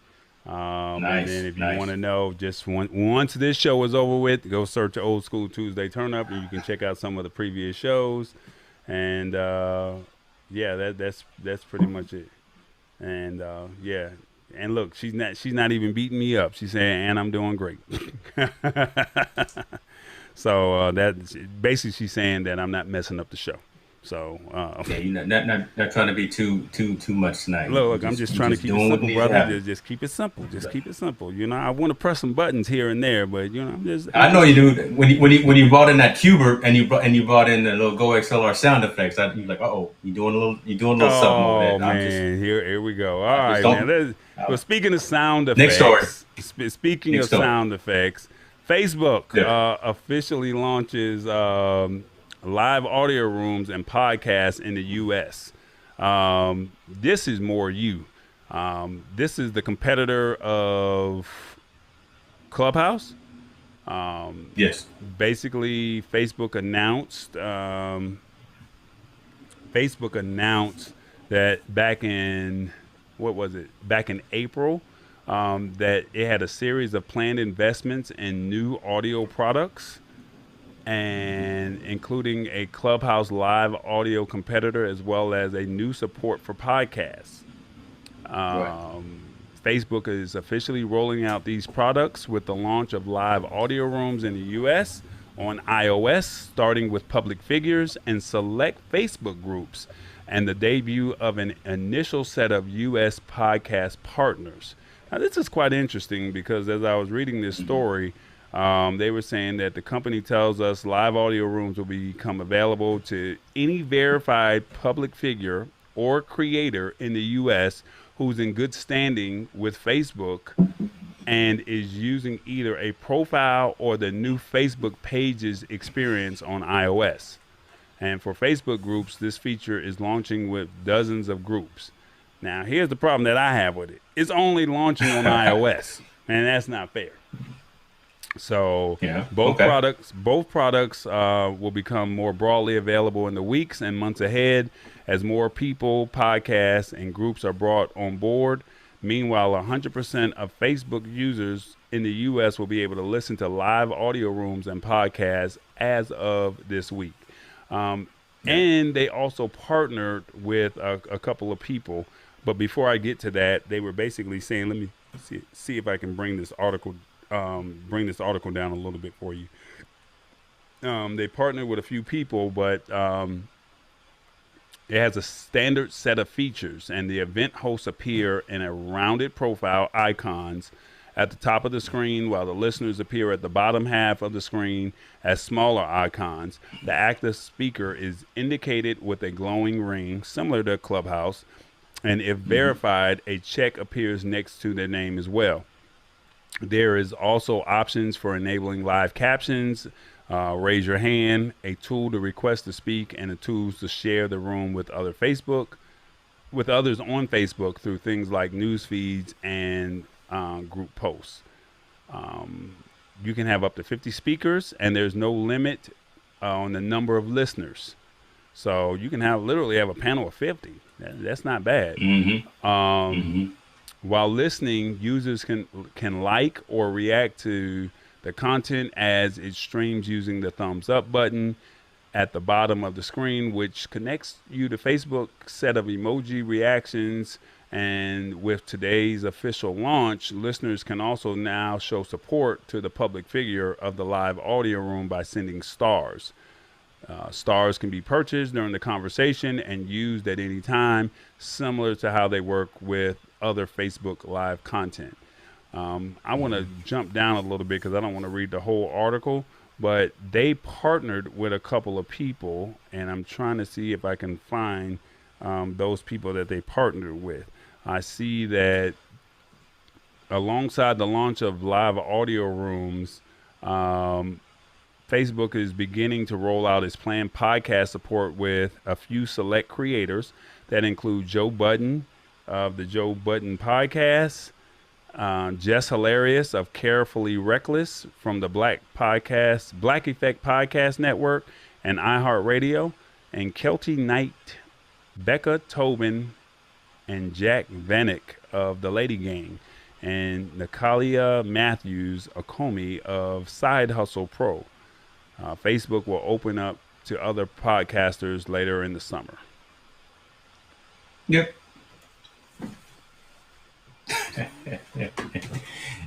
And then Nice, if you want nice. to know, just once this show is over with, go search Old School Tuesday Turn Up, and you can check out some of the previous shows. And yeah, that's pretty much it. And yeah, and look, she's not even beating me up. She's saying, "And I'm doing great." So that basically she's saying that I'm not messing up the show. So Yeah, you're not trying to be too much tonight. look, I'm just You trying to just keep it doing what simple, needs to brother. happen. Just keep it simple. Just keep it simple. I want to press some buttons here and there, but I'm I know just you do. When you brought in that Qbert and you brought in the little Go XLR sound effects, you're like, you doing a little something over Oh there. I'm just man, here we go. All I just right, man. don't. Well, speaking of sound Next story. effects, speaking Next of story. sound effects, Facebook Yeah. officially launches live audio rooms and podcasts in the U.S. This is more you. This is the competitor of Clubhouse. Yes. Basically, Facebook announced that back in April, that it had a series of planned investments in new audio products, and including a Clubhouse live audio competitor, as well as a new support for podcasts. Right. Um, Facebook is officially rolling out these products with the launch of live audio rooms in the US on iOS, starting with public figures and select Facebook groups, and the debut of an initial set of US podcast partners. Now, this is quite interesting because as I was reading this story, they were saying that the company tells us live audio rooms will become available to any verified public figure or creator in the U.S. who's in good standing with Facebook and is using either a profile or the new Facebook Pages experience on iOS. And for Facebook groups, this feature is launching with dozens of groups. Now, here's the problem that I have with it. It's only launching on iOS, and that's not fair. So both products will become more broadly available in the weeks and months ahead as more people, podcasts, and groups are brought on board. Meanwhile, 100% of Facebook users in the U.S. will be able to listen to live audio rooms and podcasts as of this week. And they also partnered with a couple of people. But before I get to that, they were basically saying, let me see if I can bring this article down a little bit for you. They partnered with a few people, but it has a standard set of features, and the event hosts appear in a rounded profile icons at the top of the screen, while the listeners appear at the bottom half of the screen as smaller icons. The active speaker is indicated with a glowing ring, similar to Clubhouse, and if verified, a check appears next to their name as well. There is also options for enabling live captions, raise your hand, a tool to request to speak, and the tools to share the room with others on Facebook through things like news feeds and group posts. You can have up to 50 speakers, and there's no limit on the number of listeners. So you can literally have a panel of 50. That's not bad. While listening, users can like or react to the content as it streams using the thumbs up button at the bottom of the screen, which connects you to Facebook's set of emoji reactions. And with today's official launch, listeners can also now show support to the public figure of the live audio room by sending stars. Stars can be purchased during the conversation and used at any time, similar to how they work with other Facebook Live content. I want to jump down a little bit because I don't want to read the whole article, but they partnered with a couple of people, and I'm trying to see if I can find those people that they partnered with. I see that alongside the launch of live audio rooms, Facebook is beginning to roll out its planned podcast support with a few select creators that include Joe Budden of the Joe Budden Podcast, Jess Hilarious of Carefully Reckless from the Black Effect Podcast Network and iHeartRadio, and Kelty Knight, Becca Tobin, and Jack Vanek of the Lady Gang, and Natalia Matthews Okomi of Side Hustle Pro. Facebook will open up to other podcasters later in the summer. Yep.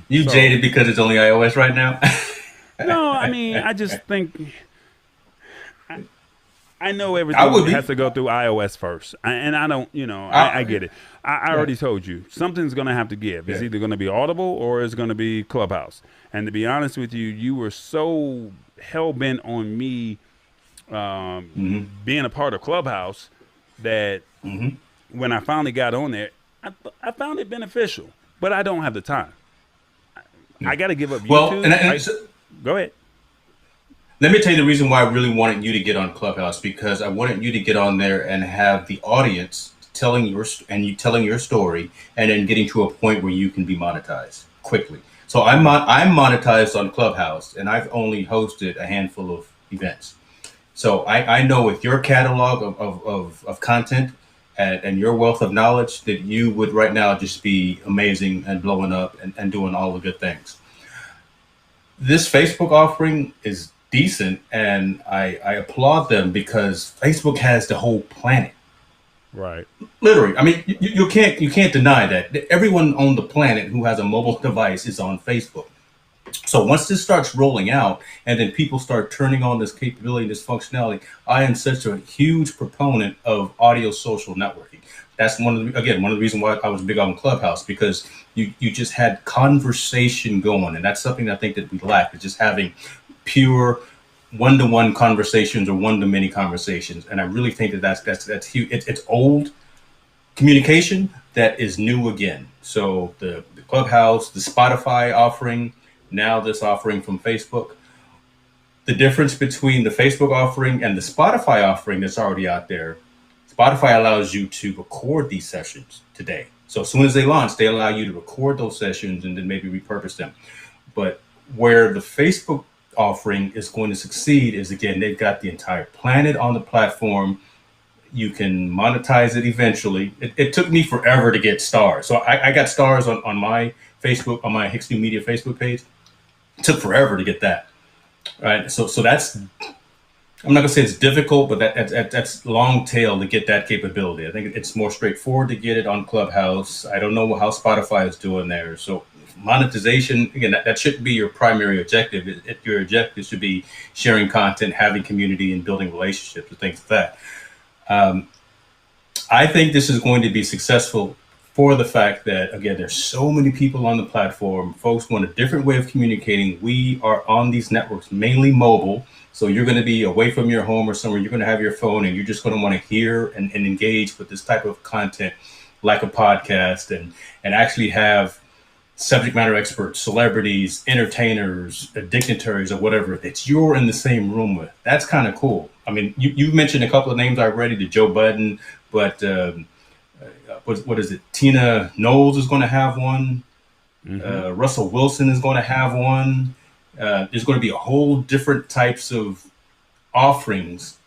You jaded because it's only iOS right now? No, I mean, I just think I know everything has to go through iOS first, and I don't, I get it. I already told you something's going to have to give. It's either going to be Audible or it's going to be Clubhouse. And to be honest with you, you were so hell bent on me being a part of Clubhouse that when I finally got on there, I found it beneficial, but I don't have the time. I got to give up YouTube. Go ahead. Let me tell you the reason why I really wanted you to get on Clubhouse, because I wanted you to get on there and have the audience telling your story, and then getting to a point where you can be monetized quickly. So I'm monetized on Clubhouse, and I've only hosted a handful of events. So I know with your catalog of content and your wealth of knowledge that you would right now just be amazing and blowing up and doing all the good things. This Facebook offering is decent, and I applaud them because Facebook has the whole planet. Right. Literally, I mean, you can't deny that everyone on the planet who has a mobile device is on Facebook. So once this starts rolling out, and then people start turning on this capability, this functionality, I am such a huge proponent of audio social networking. That's one of the reasons why I was big on Clubhouse, because you just had conversation going, and that's something I think that we lack, is just having pure one-to-one conversations or one-to-many conversations. And I really think that that's huge. It's old communication that is new again. So the Clubhouse, the Spotify offering, now this offering from Facebook. The difference between the Facebook offering and the Spotify offering that's already out there, Spotify allows you to record these sessions today. So as soon as they launch, they allow you to record those sessions and then maybe repurpose them. But where the Facebook offering is going to succeed is, again, they've got the entire planet on the platform. You can monetize it eventually. It took me forever to get stars. So I got stars on my Facebook, on my Hicks New Media Facebook page. It took forever to get that. Right. So that's, I'm not gonna say it's difficult, but that's long tail to get that capability. I think it's more straightforward to get it on Clubhouse. I don't know how Spotify is doing there. So monetization, again, that shouldn't be your primary objective. Your objective should be sharing content, having community, and building relationships and things like that. I think this is going to be successful for the fact that, again, there's so many people on the platform. Folks want a different way of communicating. We are on these networks, mainly mobile. So you're going to be away from your home or somewhere. You're going to have your phone, and you're just going to want to hear and engage with this type of content, like a podcast, and actually have subject matter experts, celebrities, entertainers, dignitaries, or whatever that you're in the same room with. That's kind of cool. I mean, you mentioned a couple of names already, to Joe Budden, but what is it? Tina Knowles is going to have one. Mm-hmm. Russell Wilson is going to have one. There's going to be a whole different types of offerings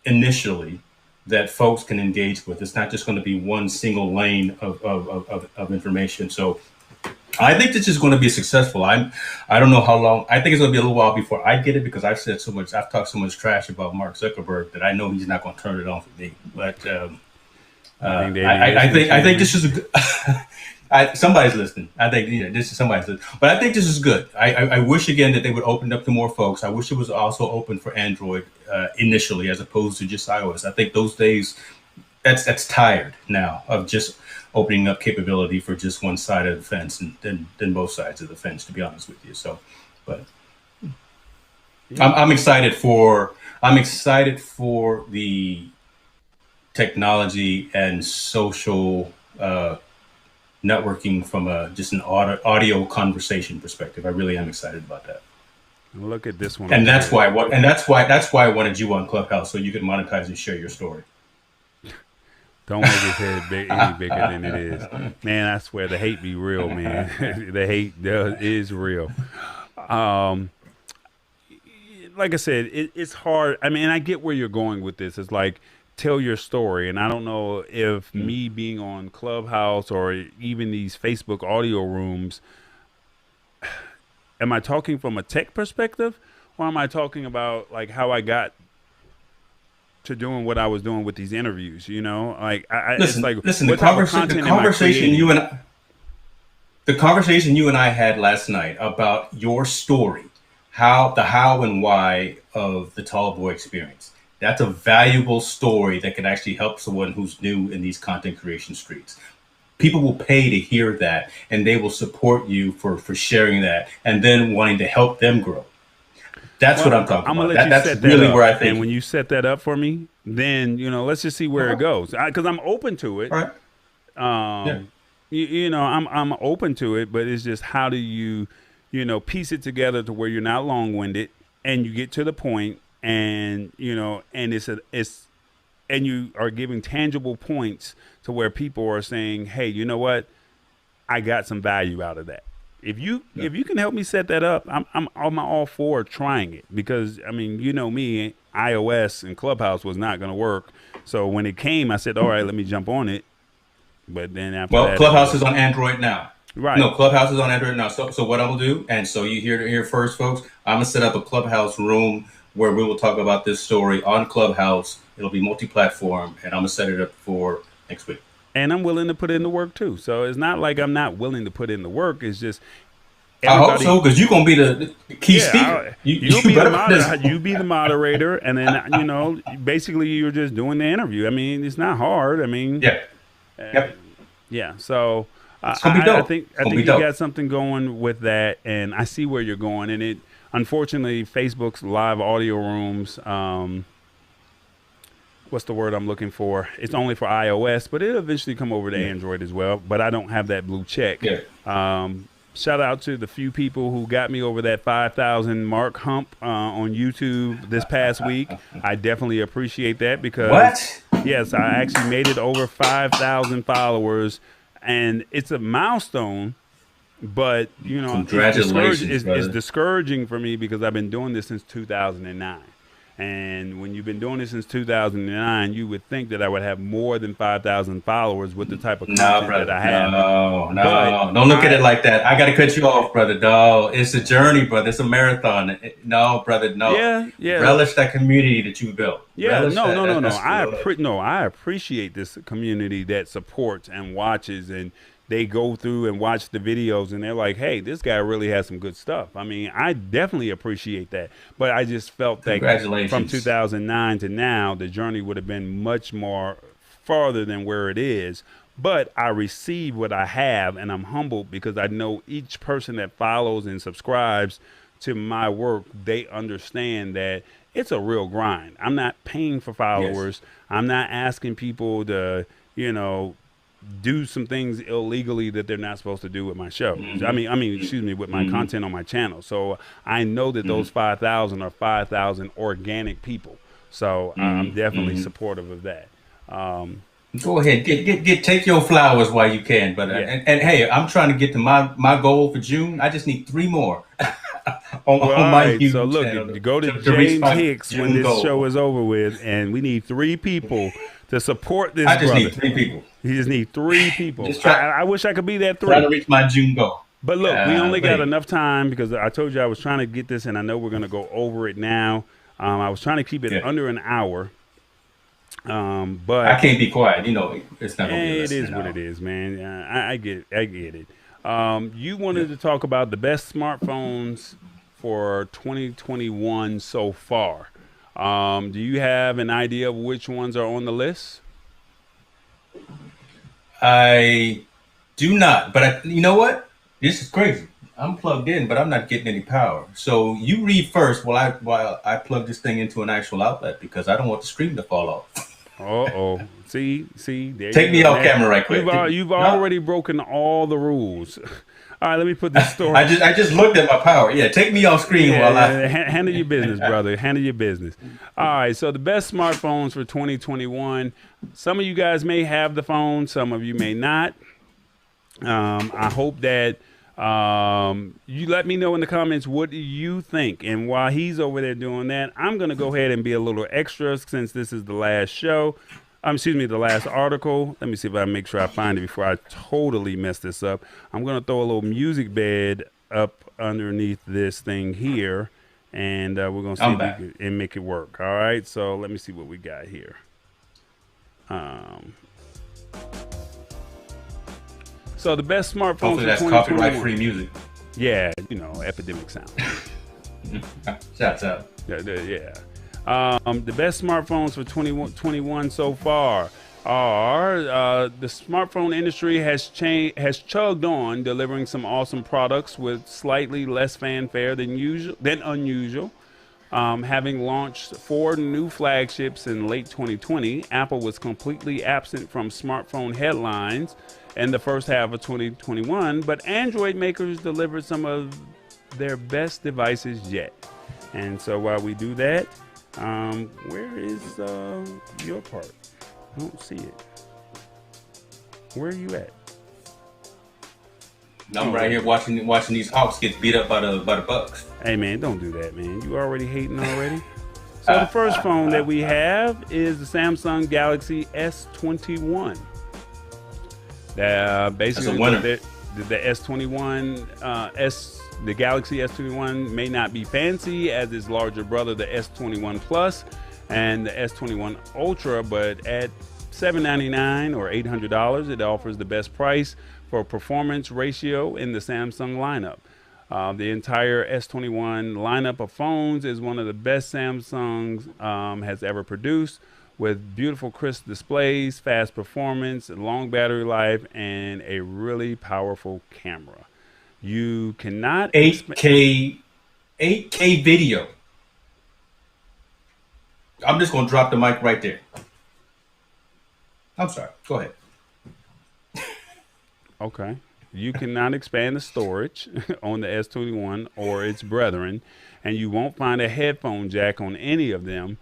initially that folks can engage with. It's not just going to be one single lane of information. So I think this is going to be successful. I don't know how long. I think it's going to be a little while before I get it, because I've talked so much trash about Mark Zuckerberg that I know he's not going to turn it on for me. But I think this is a good. Somebody's listening. I think this is somebody's listening. But I think this is good. I wish, again, that they would open up to more folks. I wish it was also open for Android initially, as opposed to just iOS. I think those days, that's tired now of just opening up capability for just one side of the fence, and then both sides of the fence, to be honest with you. So, but yeah. I'm excited for the technology and social networking from just an audio conversation perspective. I really am excited about that. Look at this one, and that's why I wanted you on Clubhouse, so you could monetize and share your story. Don't make his head any bigger than it is. Man, I swear the hate be real, man. The hate is real. Like I said, it's hard. I mean, I get where you're going with this. It's like, tell your story. And I don't know if me being on Clubhouse or even these Facebook audio rooms, am I talking from a tech perspective, or am I talking about like how I got to doing what I was doing with these interviews? You know, like listen, the conversation you and I had last night about your story, the how and why of the Tall Boy experience. That's a valuable story that can actually help someone who's new in these content creation streets. People will pay to hear that, and they will support you for sharing that, and then wanting to help them grow. That's what I'm talking about. That's really where I think. And when you set that up for me, then, let's just see where it goes. Because I'm open to it. All right. I'm open to it, but it's just, how do you, piece it together to where you're not long-winded and you get to the point, and and you are giving tangible points to where people are saying, hey, you know what? I got some value out of that. If you can help me set that up, I'm all for trying it, because I mean, me, iOS and Clubhouse was not going to work. So when it came, I said, all right, let me jump on it. But then after that, Clubhouse is on Android now. Right. No, Clubhouse is on Android now. So what I will do, and so you hear it here first, folks, I'm gonna set up a Clubhouse room where we will talk about this story on Clubhouse. It'll be multi-platform, and I'm gonna set it up for next week. And I'm willing to put in the work too. So it's not like I'm not willing to put in the work. It's just I hope so, because you're gonna be the key speaker. You'll be the moderator. You be the moderator, and then basically you're just doing the interview. I mean, it's not hard. I mean, yeah. So it's gonna be dope. I think you got something going with that, and I see where you're going. And it, unfortunately, Facebook's live audio rooms. What's the word I'm looking for? It's only for iOS, but it'll eventually come over to Android as well. But I don't have that blue check. Shout out to the few people who got me over that 5,000 mark hump on YouTube this past week. I definitely appreciate that because yes, I actually made it over 5,000 followers, and it's a milestone. But congratulations, it's discouraging for me because I've been doing this since 2009. And when you've been doing this since 2009, you would think that I would have more than 5,000 followers with the type of content that I have. No, don't look at it like that. I got to cut you off, brother. No, it's a journey, brother. It's a marathon. No, brother. No. Yeah. Relish that community that you built. Yeah. No. I appreciate this community that supports and watches, and they go through and watch the videos, and they're like, hey, this guy really has some good stuff. I mean, I definitely appreciate that. But I just felt that from 2009 to now, the journey would have been much more farther than where it is. But I receive what I have, and I'm humbled because I know each person that follows and subscribes to my work, they understand that it's a real grind. I'm not paying for followers. Yes. I'm not asking people to, do some things illegally that they're not supposed to do with my show. With my content on my channel. So I know that those 5,000 are 5,000 organic people. So I'm definitely supportive of that. Go ahead, take your flowers while you can. But and hey, I'm trying to get to my goal for June. I just need 3 more. on my YouTube so look, channel go to James Hicks when this show is over with, and we need 3 people to support this. I just need 3 people. You just need 3 people. I wish I could be that 3. Trying to reach my June goal. But look, we only got enough time because I told you I was trying to get this, and I know we're going to go over it now. I was trying to keep it under an hour. But I can't be quiet. It's not going to be it is what it is, man. I get it. You wanted to talk about the best smartphones for 2021 so far. Do you have an idea of which ones are on the list? I do not, but you know what? This is crazy. I'm plugged in, but I'm not getting any power. So you read first while I plug this thing into an actual outlet because I don't want the screen to fall off. See. Take me off camera right quick. You've already broken all the rules. All right, let me put this story. I just looked at my power. Yeah, take me off screen while I handle your business, brother. Handle your business. All right, so the best smartphones for 2021. Some of you guys may have the phone, some of you may not. I hope that you let me know in the comments what do you think. And while he's over there doing that, I'm going to go ahead and be a little extra since this is the last show. The last article. Let me see if I make sure I find it before I totally mess this up. I'm going to throw a little music bed up underneath this thing here, and we're going to see if we can make it work. All right, so let me see what we got here. So the best smartphones. Hopefully that's copyright-free music. Yeah, Epidemic Sound. Shouts out. Yeah. The best smartphones for 2021 so far are the smartphone industry has chugged on, delivering some awesome products with slightly less fanfare than unusual. Having launched 4 new flagships in late 2020, Apple was completely absent from smartphone headlines in the first half of 2021, but Android makers delivered some of their best devices yet. And so while we do that, where is your part? I don't see it. Where are you at? I'm right here watching these Hawks get beat up by the Bucks. Hey man, don't do that, man. You already hating already. So the first phone that we have is the Samsung Galaxy S21. Basically, the S21 the Galaxy S21 may not be fancy as its larger brother, the S21 Plus and the S21 Ultra, but at $799 or $800. It offers the best price for performance ratio in the Samsung lineup. The entire S21 lineup of phones is one of the best Samsung has ever produced, with beautiful crisp displays, fast performance, long battery life, and a really powerful camera. You cannot 8K video. I'm just gonna drop the mic right there. I'm sorry. Go ahead. Okay. You cannot expand the storage on the S21 or its brethren, and you won't find a headphone jack on any of them.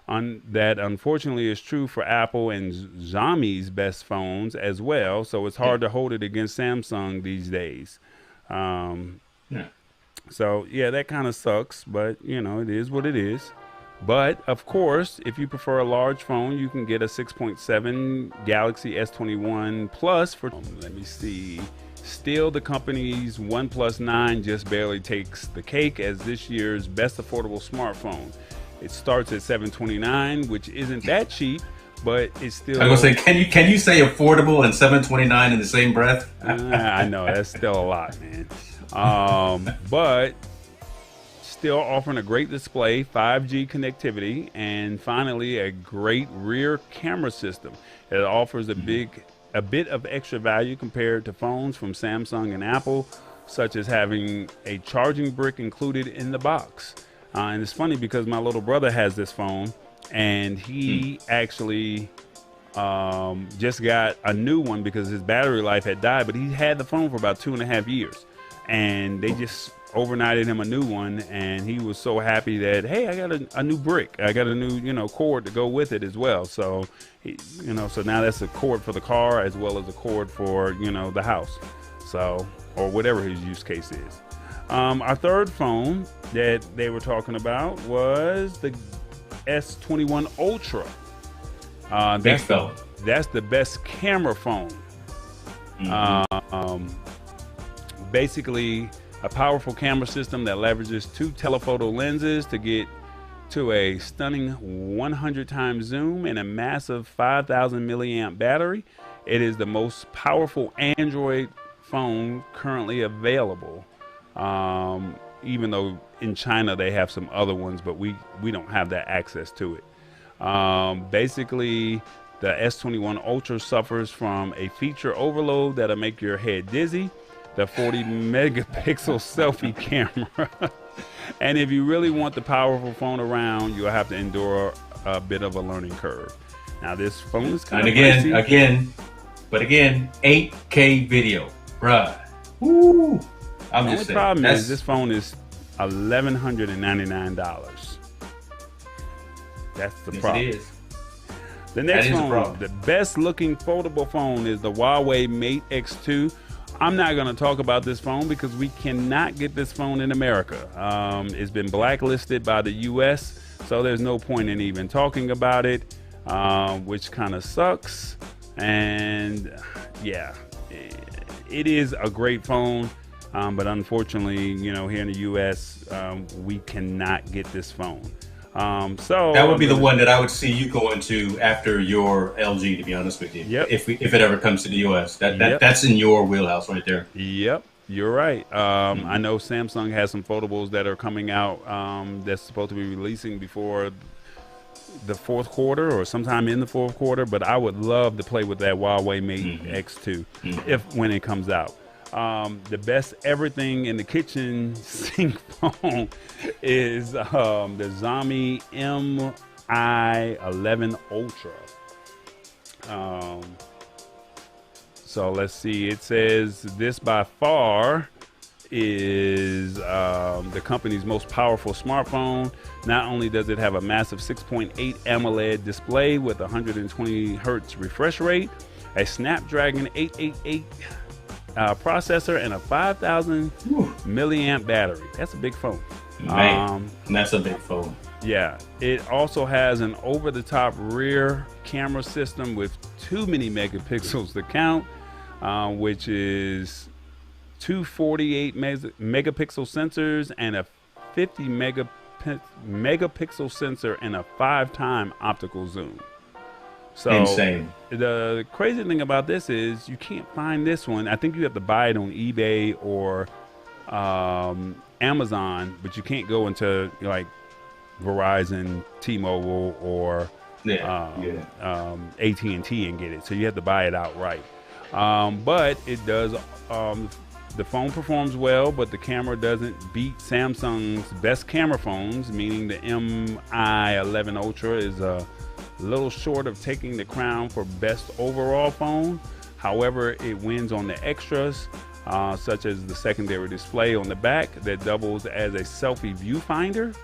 That unfortunately is true for Apple and Xiaomi's best phones as well, so it's hard to hold it against Samsung these days. So yeah, that kind of sucks, but you know, it is what it is. But of course, if you prefer a large phone, you can get a 6.7 Galaxy S21 Plus for, let me see, still the company's OnePlus 9 just barely takes the cake as this year's best affordable smartphone. It starts at $729, which isn't that cheap, but it's still. I was gonna say, can you say affordable and $729 in the same breath? I know that's still a lot, man. But still offering a great display, 5G connectivity, and finally a great rear camera system. It offers a bit of extra value compared to phones from Samsung and Apple, such as having a charging brick included in the box. And it's funny because my little brother has this phone, and he actually just got a new one because his battery life had died, but he had the phone for about 2.5 years, and they just overnighted him a new one, and he was so happy that, hey, I got a new brick, I got a new, you know, cord to go with it as well. So so now that's a cord for the car as well as a cord for, you know, the house, so, or whatever his use case is. Our third phone that they were talking about was the S21 Ultra. That's the best camera phone. Basically a powerful camera system that leverages 2 telephoto lenses to get to a stunning 100 times zoom and a massive 5,000 milliamp battery. It is the most powerful Android phone currently available. Even though in China they have some other ones, but we don't have that access to it. Basically, the S21 Ultra suffers from a feature overload that'll make your head dizzy, the 40 megapixel selfie camera. And if you really want the powerful phone around, you'll have to endure a bit of a learning curve. Now this phone is kind of pricey. Again, 8K video, bruh. Woo! I'm just saying. The problem is this phone is $1,199. That's the problem. It is. The next phone, the best looking foldable phone, is the Huawei Mate X2. I'm not going to talk about this phone because we cannot get this phone in America. It's been blacklisted by the US, so there's no point in even talking about it, which kind of sucks. And yeah, it is a great phone, but unfortunately, you know, here in the US, we cannot get this phone. So that would be the one that I would see you going to after your LG, to be honest with you. Yep. If it ever comes to the US, that's in your wheelhouse right there. Yep, you're right. I know Samsung has some foldables that are coming out that's supposed to be releasing before the fourth quarter or sometime in the fourth quarter. But I would love to play with that Huawei Mate X2 when it comes out. The best everything in the kitchen sink phone is the Xiaomi Mi 11 Ultra. So let's see. It says this by far is the company's most powerful smartphone. Not only does it have a massive 6.8 AMOLED display with 120 hertz refresh rate, a Snapdragon 888 processor, and a 5,000 milliamp battery. That's a big phone. Man, that's a big phone. Yeah. It also has an over-the-top rear camera system with too many megapixels to count, which is 248 megapixel sensors and a 50 megapixel sensor and a 5-time optical zoom. So Insane. the crazy thing about this is you can't find this one. I think you have to buy it on eBay or Amazon, but you can't go into like Verizon, T-Mobile, or AT&T and get it. So you have to buy it outright. But it does. The phone performs well, but the camera doesn't beat Samsung's best camera phones, meaning the Mi 11 Ultra is a little short of taking the crown for best overall phone. However, it wins on the extras, such as the secondary display on the back that doubles as a selfie viewfinder.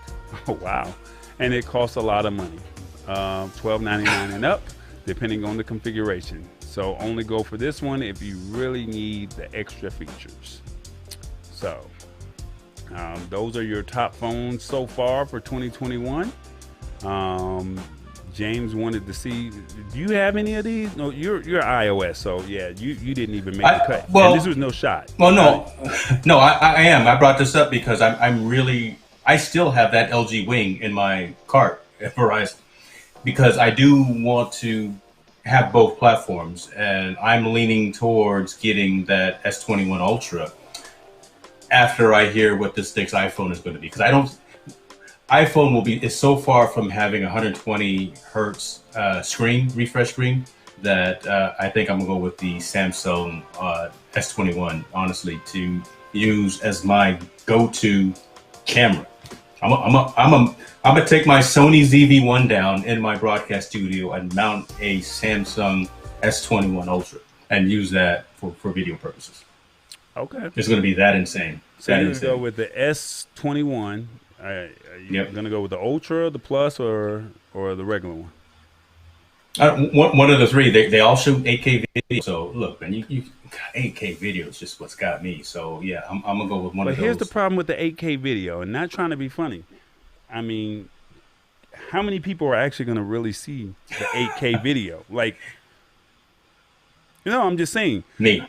Oh, wow. And it costs a lot of money, $12.99 and up, depending on the configuration. So only go for this one if you really need the extra features. So those are your top phones so far for 2021. James wanted to see, do you have any of these? No, you're iOS, so yeah, you didn't even make the cut. Well, and this was no shot. Well, no, no, I am. I brought this up because I still have that LG Wing in my cart at Verizon because I do want to have both platforms, and I'm leaning towards getting that S21 Ultra after I hear what this next iPhone is going to be, because iPhone is so far from having 120 hertz refresh screen that I think I'm gonna go with the Samsung S21, honestly, to use as my go-to camera. I'm gonna take my Sony ZV-1 down in my broadcast studio and mount a Samsung S21 Ultra and use that for video purposes. Okay, it's gonna be that insane. So you're gonna go with the S21. You're gonna go with the Ultra, the Plus, or the regular one? One of the three. They all shoot 8K video. So look, man, you 8K video is just what's got me. So yeah, I'm gonna go with one of those. But here's the problem with the 8K video, and not trying to be funny. I mean, how many people are actually gonna really see the 8K video? Like, I'm just saying. Me.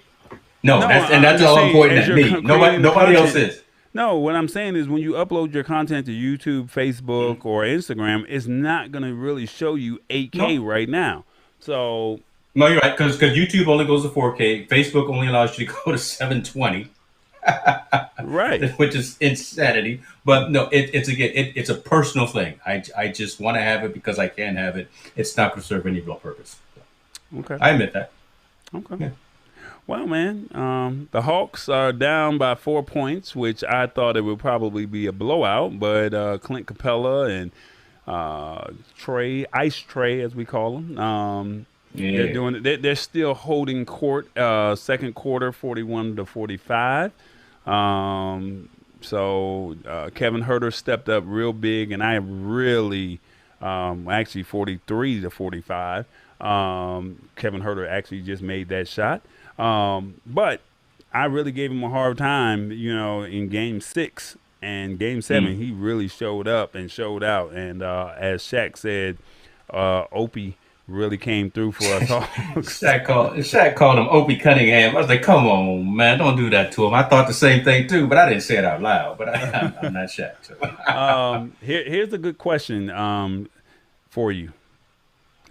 No, that's all I'm pointing at. Me. Nobody else is. No, what I'm saying is when you upload your content to YouTube, Facebook, or Instagram, it's not going to really show you 8K right now. So no, you're right, because YouTube only goes to 4K. Facebook only allows you to go to 720. Right. Which is insanity. But no, it's a personal thing. I just want to have it because I can have it. It's not going to serve any real purpose. Okay. I admit that. Okay. Yeah. Well, man, the Hawks are down by 4 points, which I thought it would probably be a blowout. But Clint Capella and Ice Trey, as we call him, they're doing it. They're still holding court. Second quarter, 41-45. So Kevin Huerter stepped up real big, and I really, actually 43-45. Kevin Huerter actually just made that shot. But I really gave him a hard time, in game 6 and game 7, he really showed up and showed out. And, as Shaq said, Opie really came through for us all. Shaq called him Opie Cunningham. I was like, come on, man, don't do that to him. I thought the same thing too, but I didn't say it out loud, but I'm not Shaq. So. Here's a good question, for you.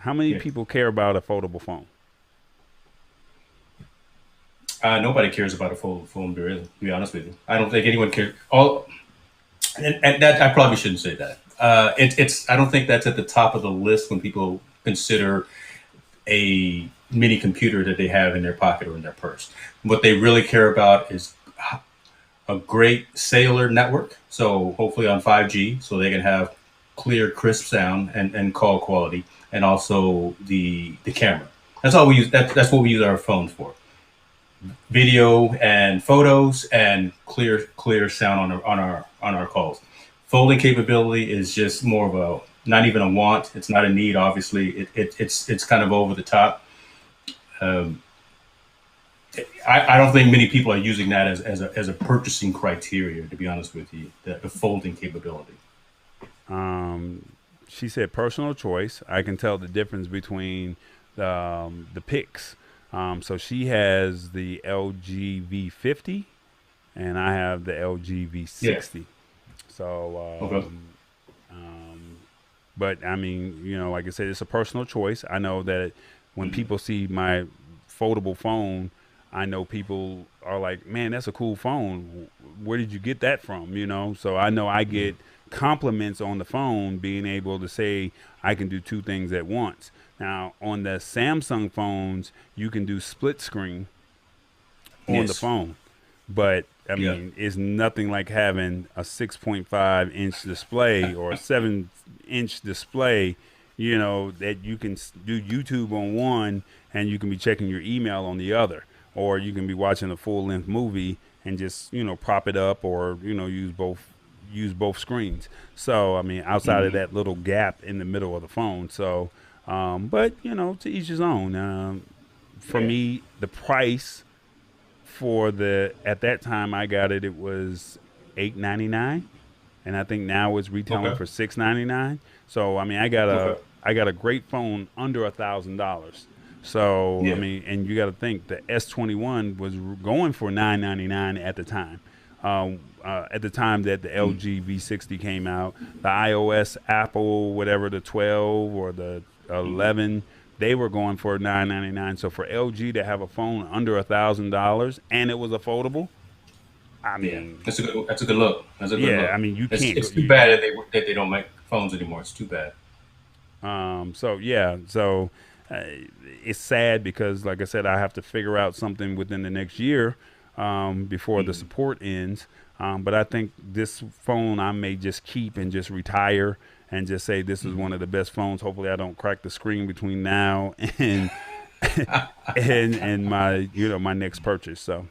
How many people care about a foldable phone? Nobody cares about a foldable phone, to be honest with you. I don't think anyone cares. And that I probably shouldn't say that. I don't think that's at the top of the list when people consider a mini computer that they have in their pocket or in their purse. What they really care about is a great cellular network. So hopefully on 5G, so they can have clear, crisp sound and call quality, and also the camera. That's all we use. That's what we use our phones for. Video and photos and clear sound on our calls. Folding capability is just more of not even a want. It's not a need. Obviously, it's kind of over the top. I don't think many people are using that as a purchasing criteria. To be honest with you, the folding capability. She said personal choice. I can tell the difference between the picks. So she has the LG V50 and I have the LG V60. So, But I mean, like I said, it's a personal choice. I know that when people see my foldable phone, I know people are like, man, that's a cool phone. Where did you get that from? So I know I get compliments on the phone being able to say I can do two things at once. Now, on the Samsung phones, you can do split screen on the phone. But I mean, it's nothing like having a 6.5-inch display or a 7-inch display, that you can do YouTube on one and you can be checking your email on the other, or you can be watching a full-length movie and just, prop it up, or, use both screens. So, I mean, outside of that little gap in the middle of the phone. So, but, to each his own. For me, the price for at that time I got it was $8.99, and I think now it's retailing for $6.99. So I mean, I got a great phone under $1,000. So I mean, and you got to think the S21 was going for $9.99 at the time. At the time that the LG V60 came out, the iOS Apple, whatever, the 12 or the 11. They were going for $9.99. So for LG to have a phone under $1,000 and it was a foldable, I mean, that's a good look. That's a good look. I mean, you can't. It's too bad that they don't make phones anymore. It's too bad. So it's sad because, like I said, I have to figure out something within the next year before the support ends. But I think this phone I may just keep and just retire and just say this is one of the best phones. Hopefully I don't crack the screen between now and and my my next purchase. So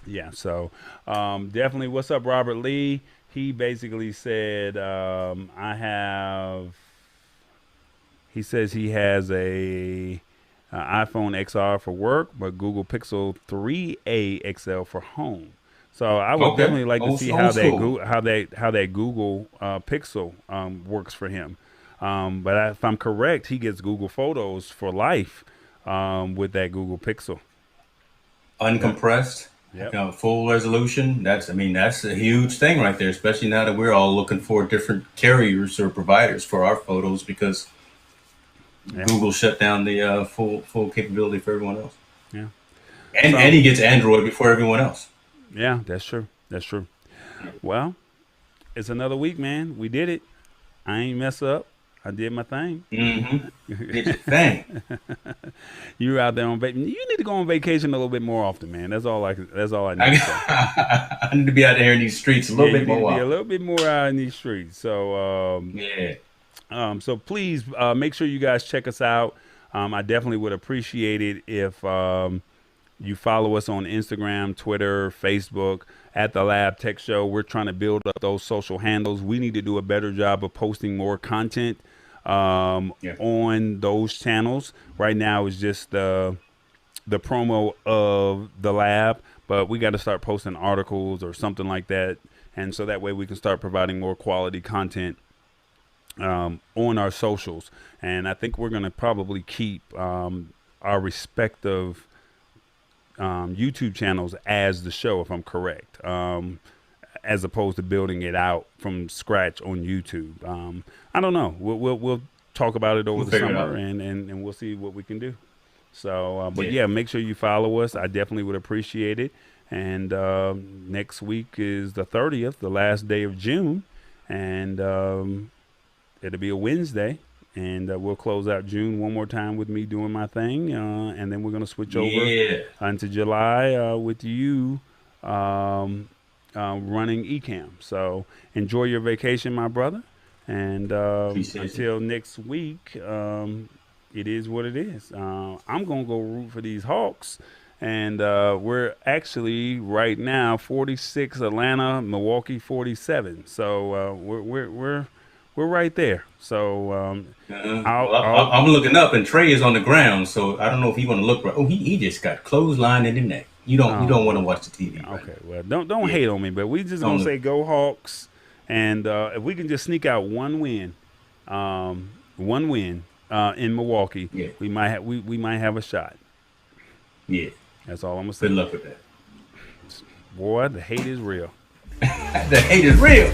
yeah, so definitely. What's up, Robert Lee? He basically said he says he has a iPhone XR for work, but Google Pixel 3a XL for home. So I would definitely like to see how that Google Pixel works for him. But if I'm correct, he gets Google Photos for life with that Google Pixel. Uncompressed, full resolution. That's a huge thing right there, especially now that we're all looking for different carriers or providers for our photos because Google shut down the full capability for everyone else. Yeah, and he gets Android before everyone else. Yeah, that's true. Well, it's another week, man. We did it. I ain't mess up. I did my thing. Did your thing. You were out there on vacation. You need to go on vacation a little bit more often, man. That's all I need to say. I need to be out there in these streets a little bit more. A little bit more out in these streets. So so please make sure you guys check us out. I definitely would appreciate it if you follow us on Instagram, Twitter, Facebook, at The Lab Tech Show. We're trying to build up those social handles. We need to do a better job of posting more content on those channels. Right now it's just the promo of The Lab, but we got to start posting articles or something like that. And so that way we can start providing more quality content on our socials. And I think we're going to probably keep our respective YouTube channels as the show, if I'm correct, as opposed to building it out from scratch on YouTube. I don't know. We'll talk about it over the summer and we'll see what we can do. So, but yeah, make sure you follow us. I definitely would appreciate it. And next week is the 30th, the last day of June, and it'll be a Wednesday. And we'll close out June one more time with me doing my thing. And then we're going to switch over into July with you running Ecamm. So enjoy your vacation, my brother. And until next week, it is what it is. I'm going to go root for these Hawks. And we're actually right now 46 Atlanta, Milwaukee 47. So we're right there. So I'm looking up, and Trey is on the ground. So I don't know if he want to look. Oh, he just got clotheslined in the neck. You don't want to watch the TV. Okay, well don't hate on me, but we just gonna say go Hawks, and if we can just sneak out one win in Milwaukee, we might have a shot. Yeah, that's all I'm gonna say. Good luck with that. Boy, the hate is real. The hate is real.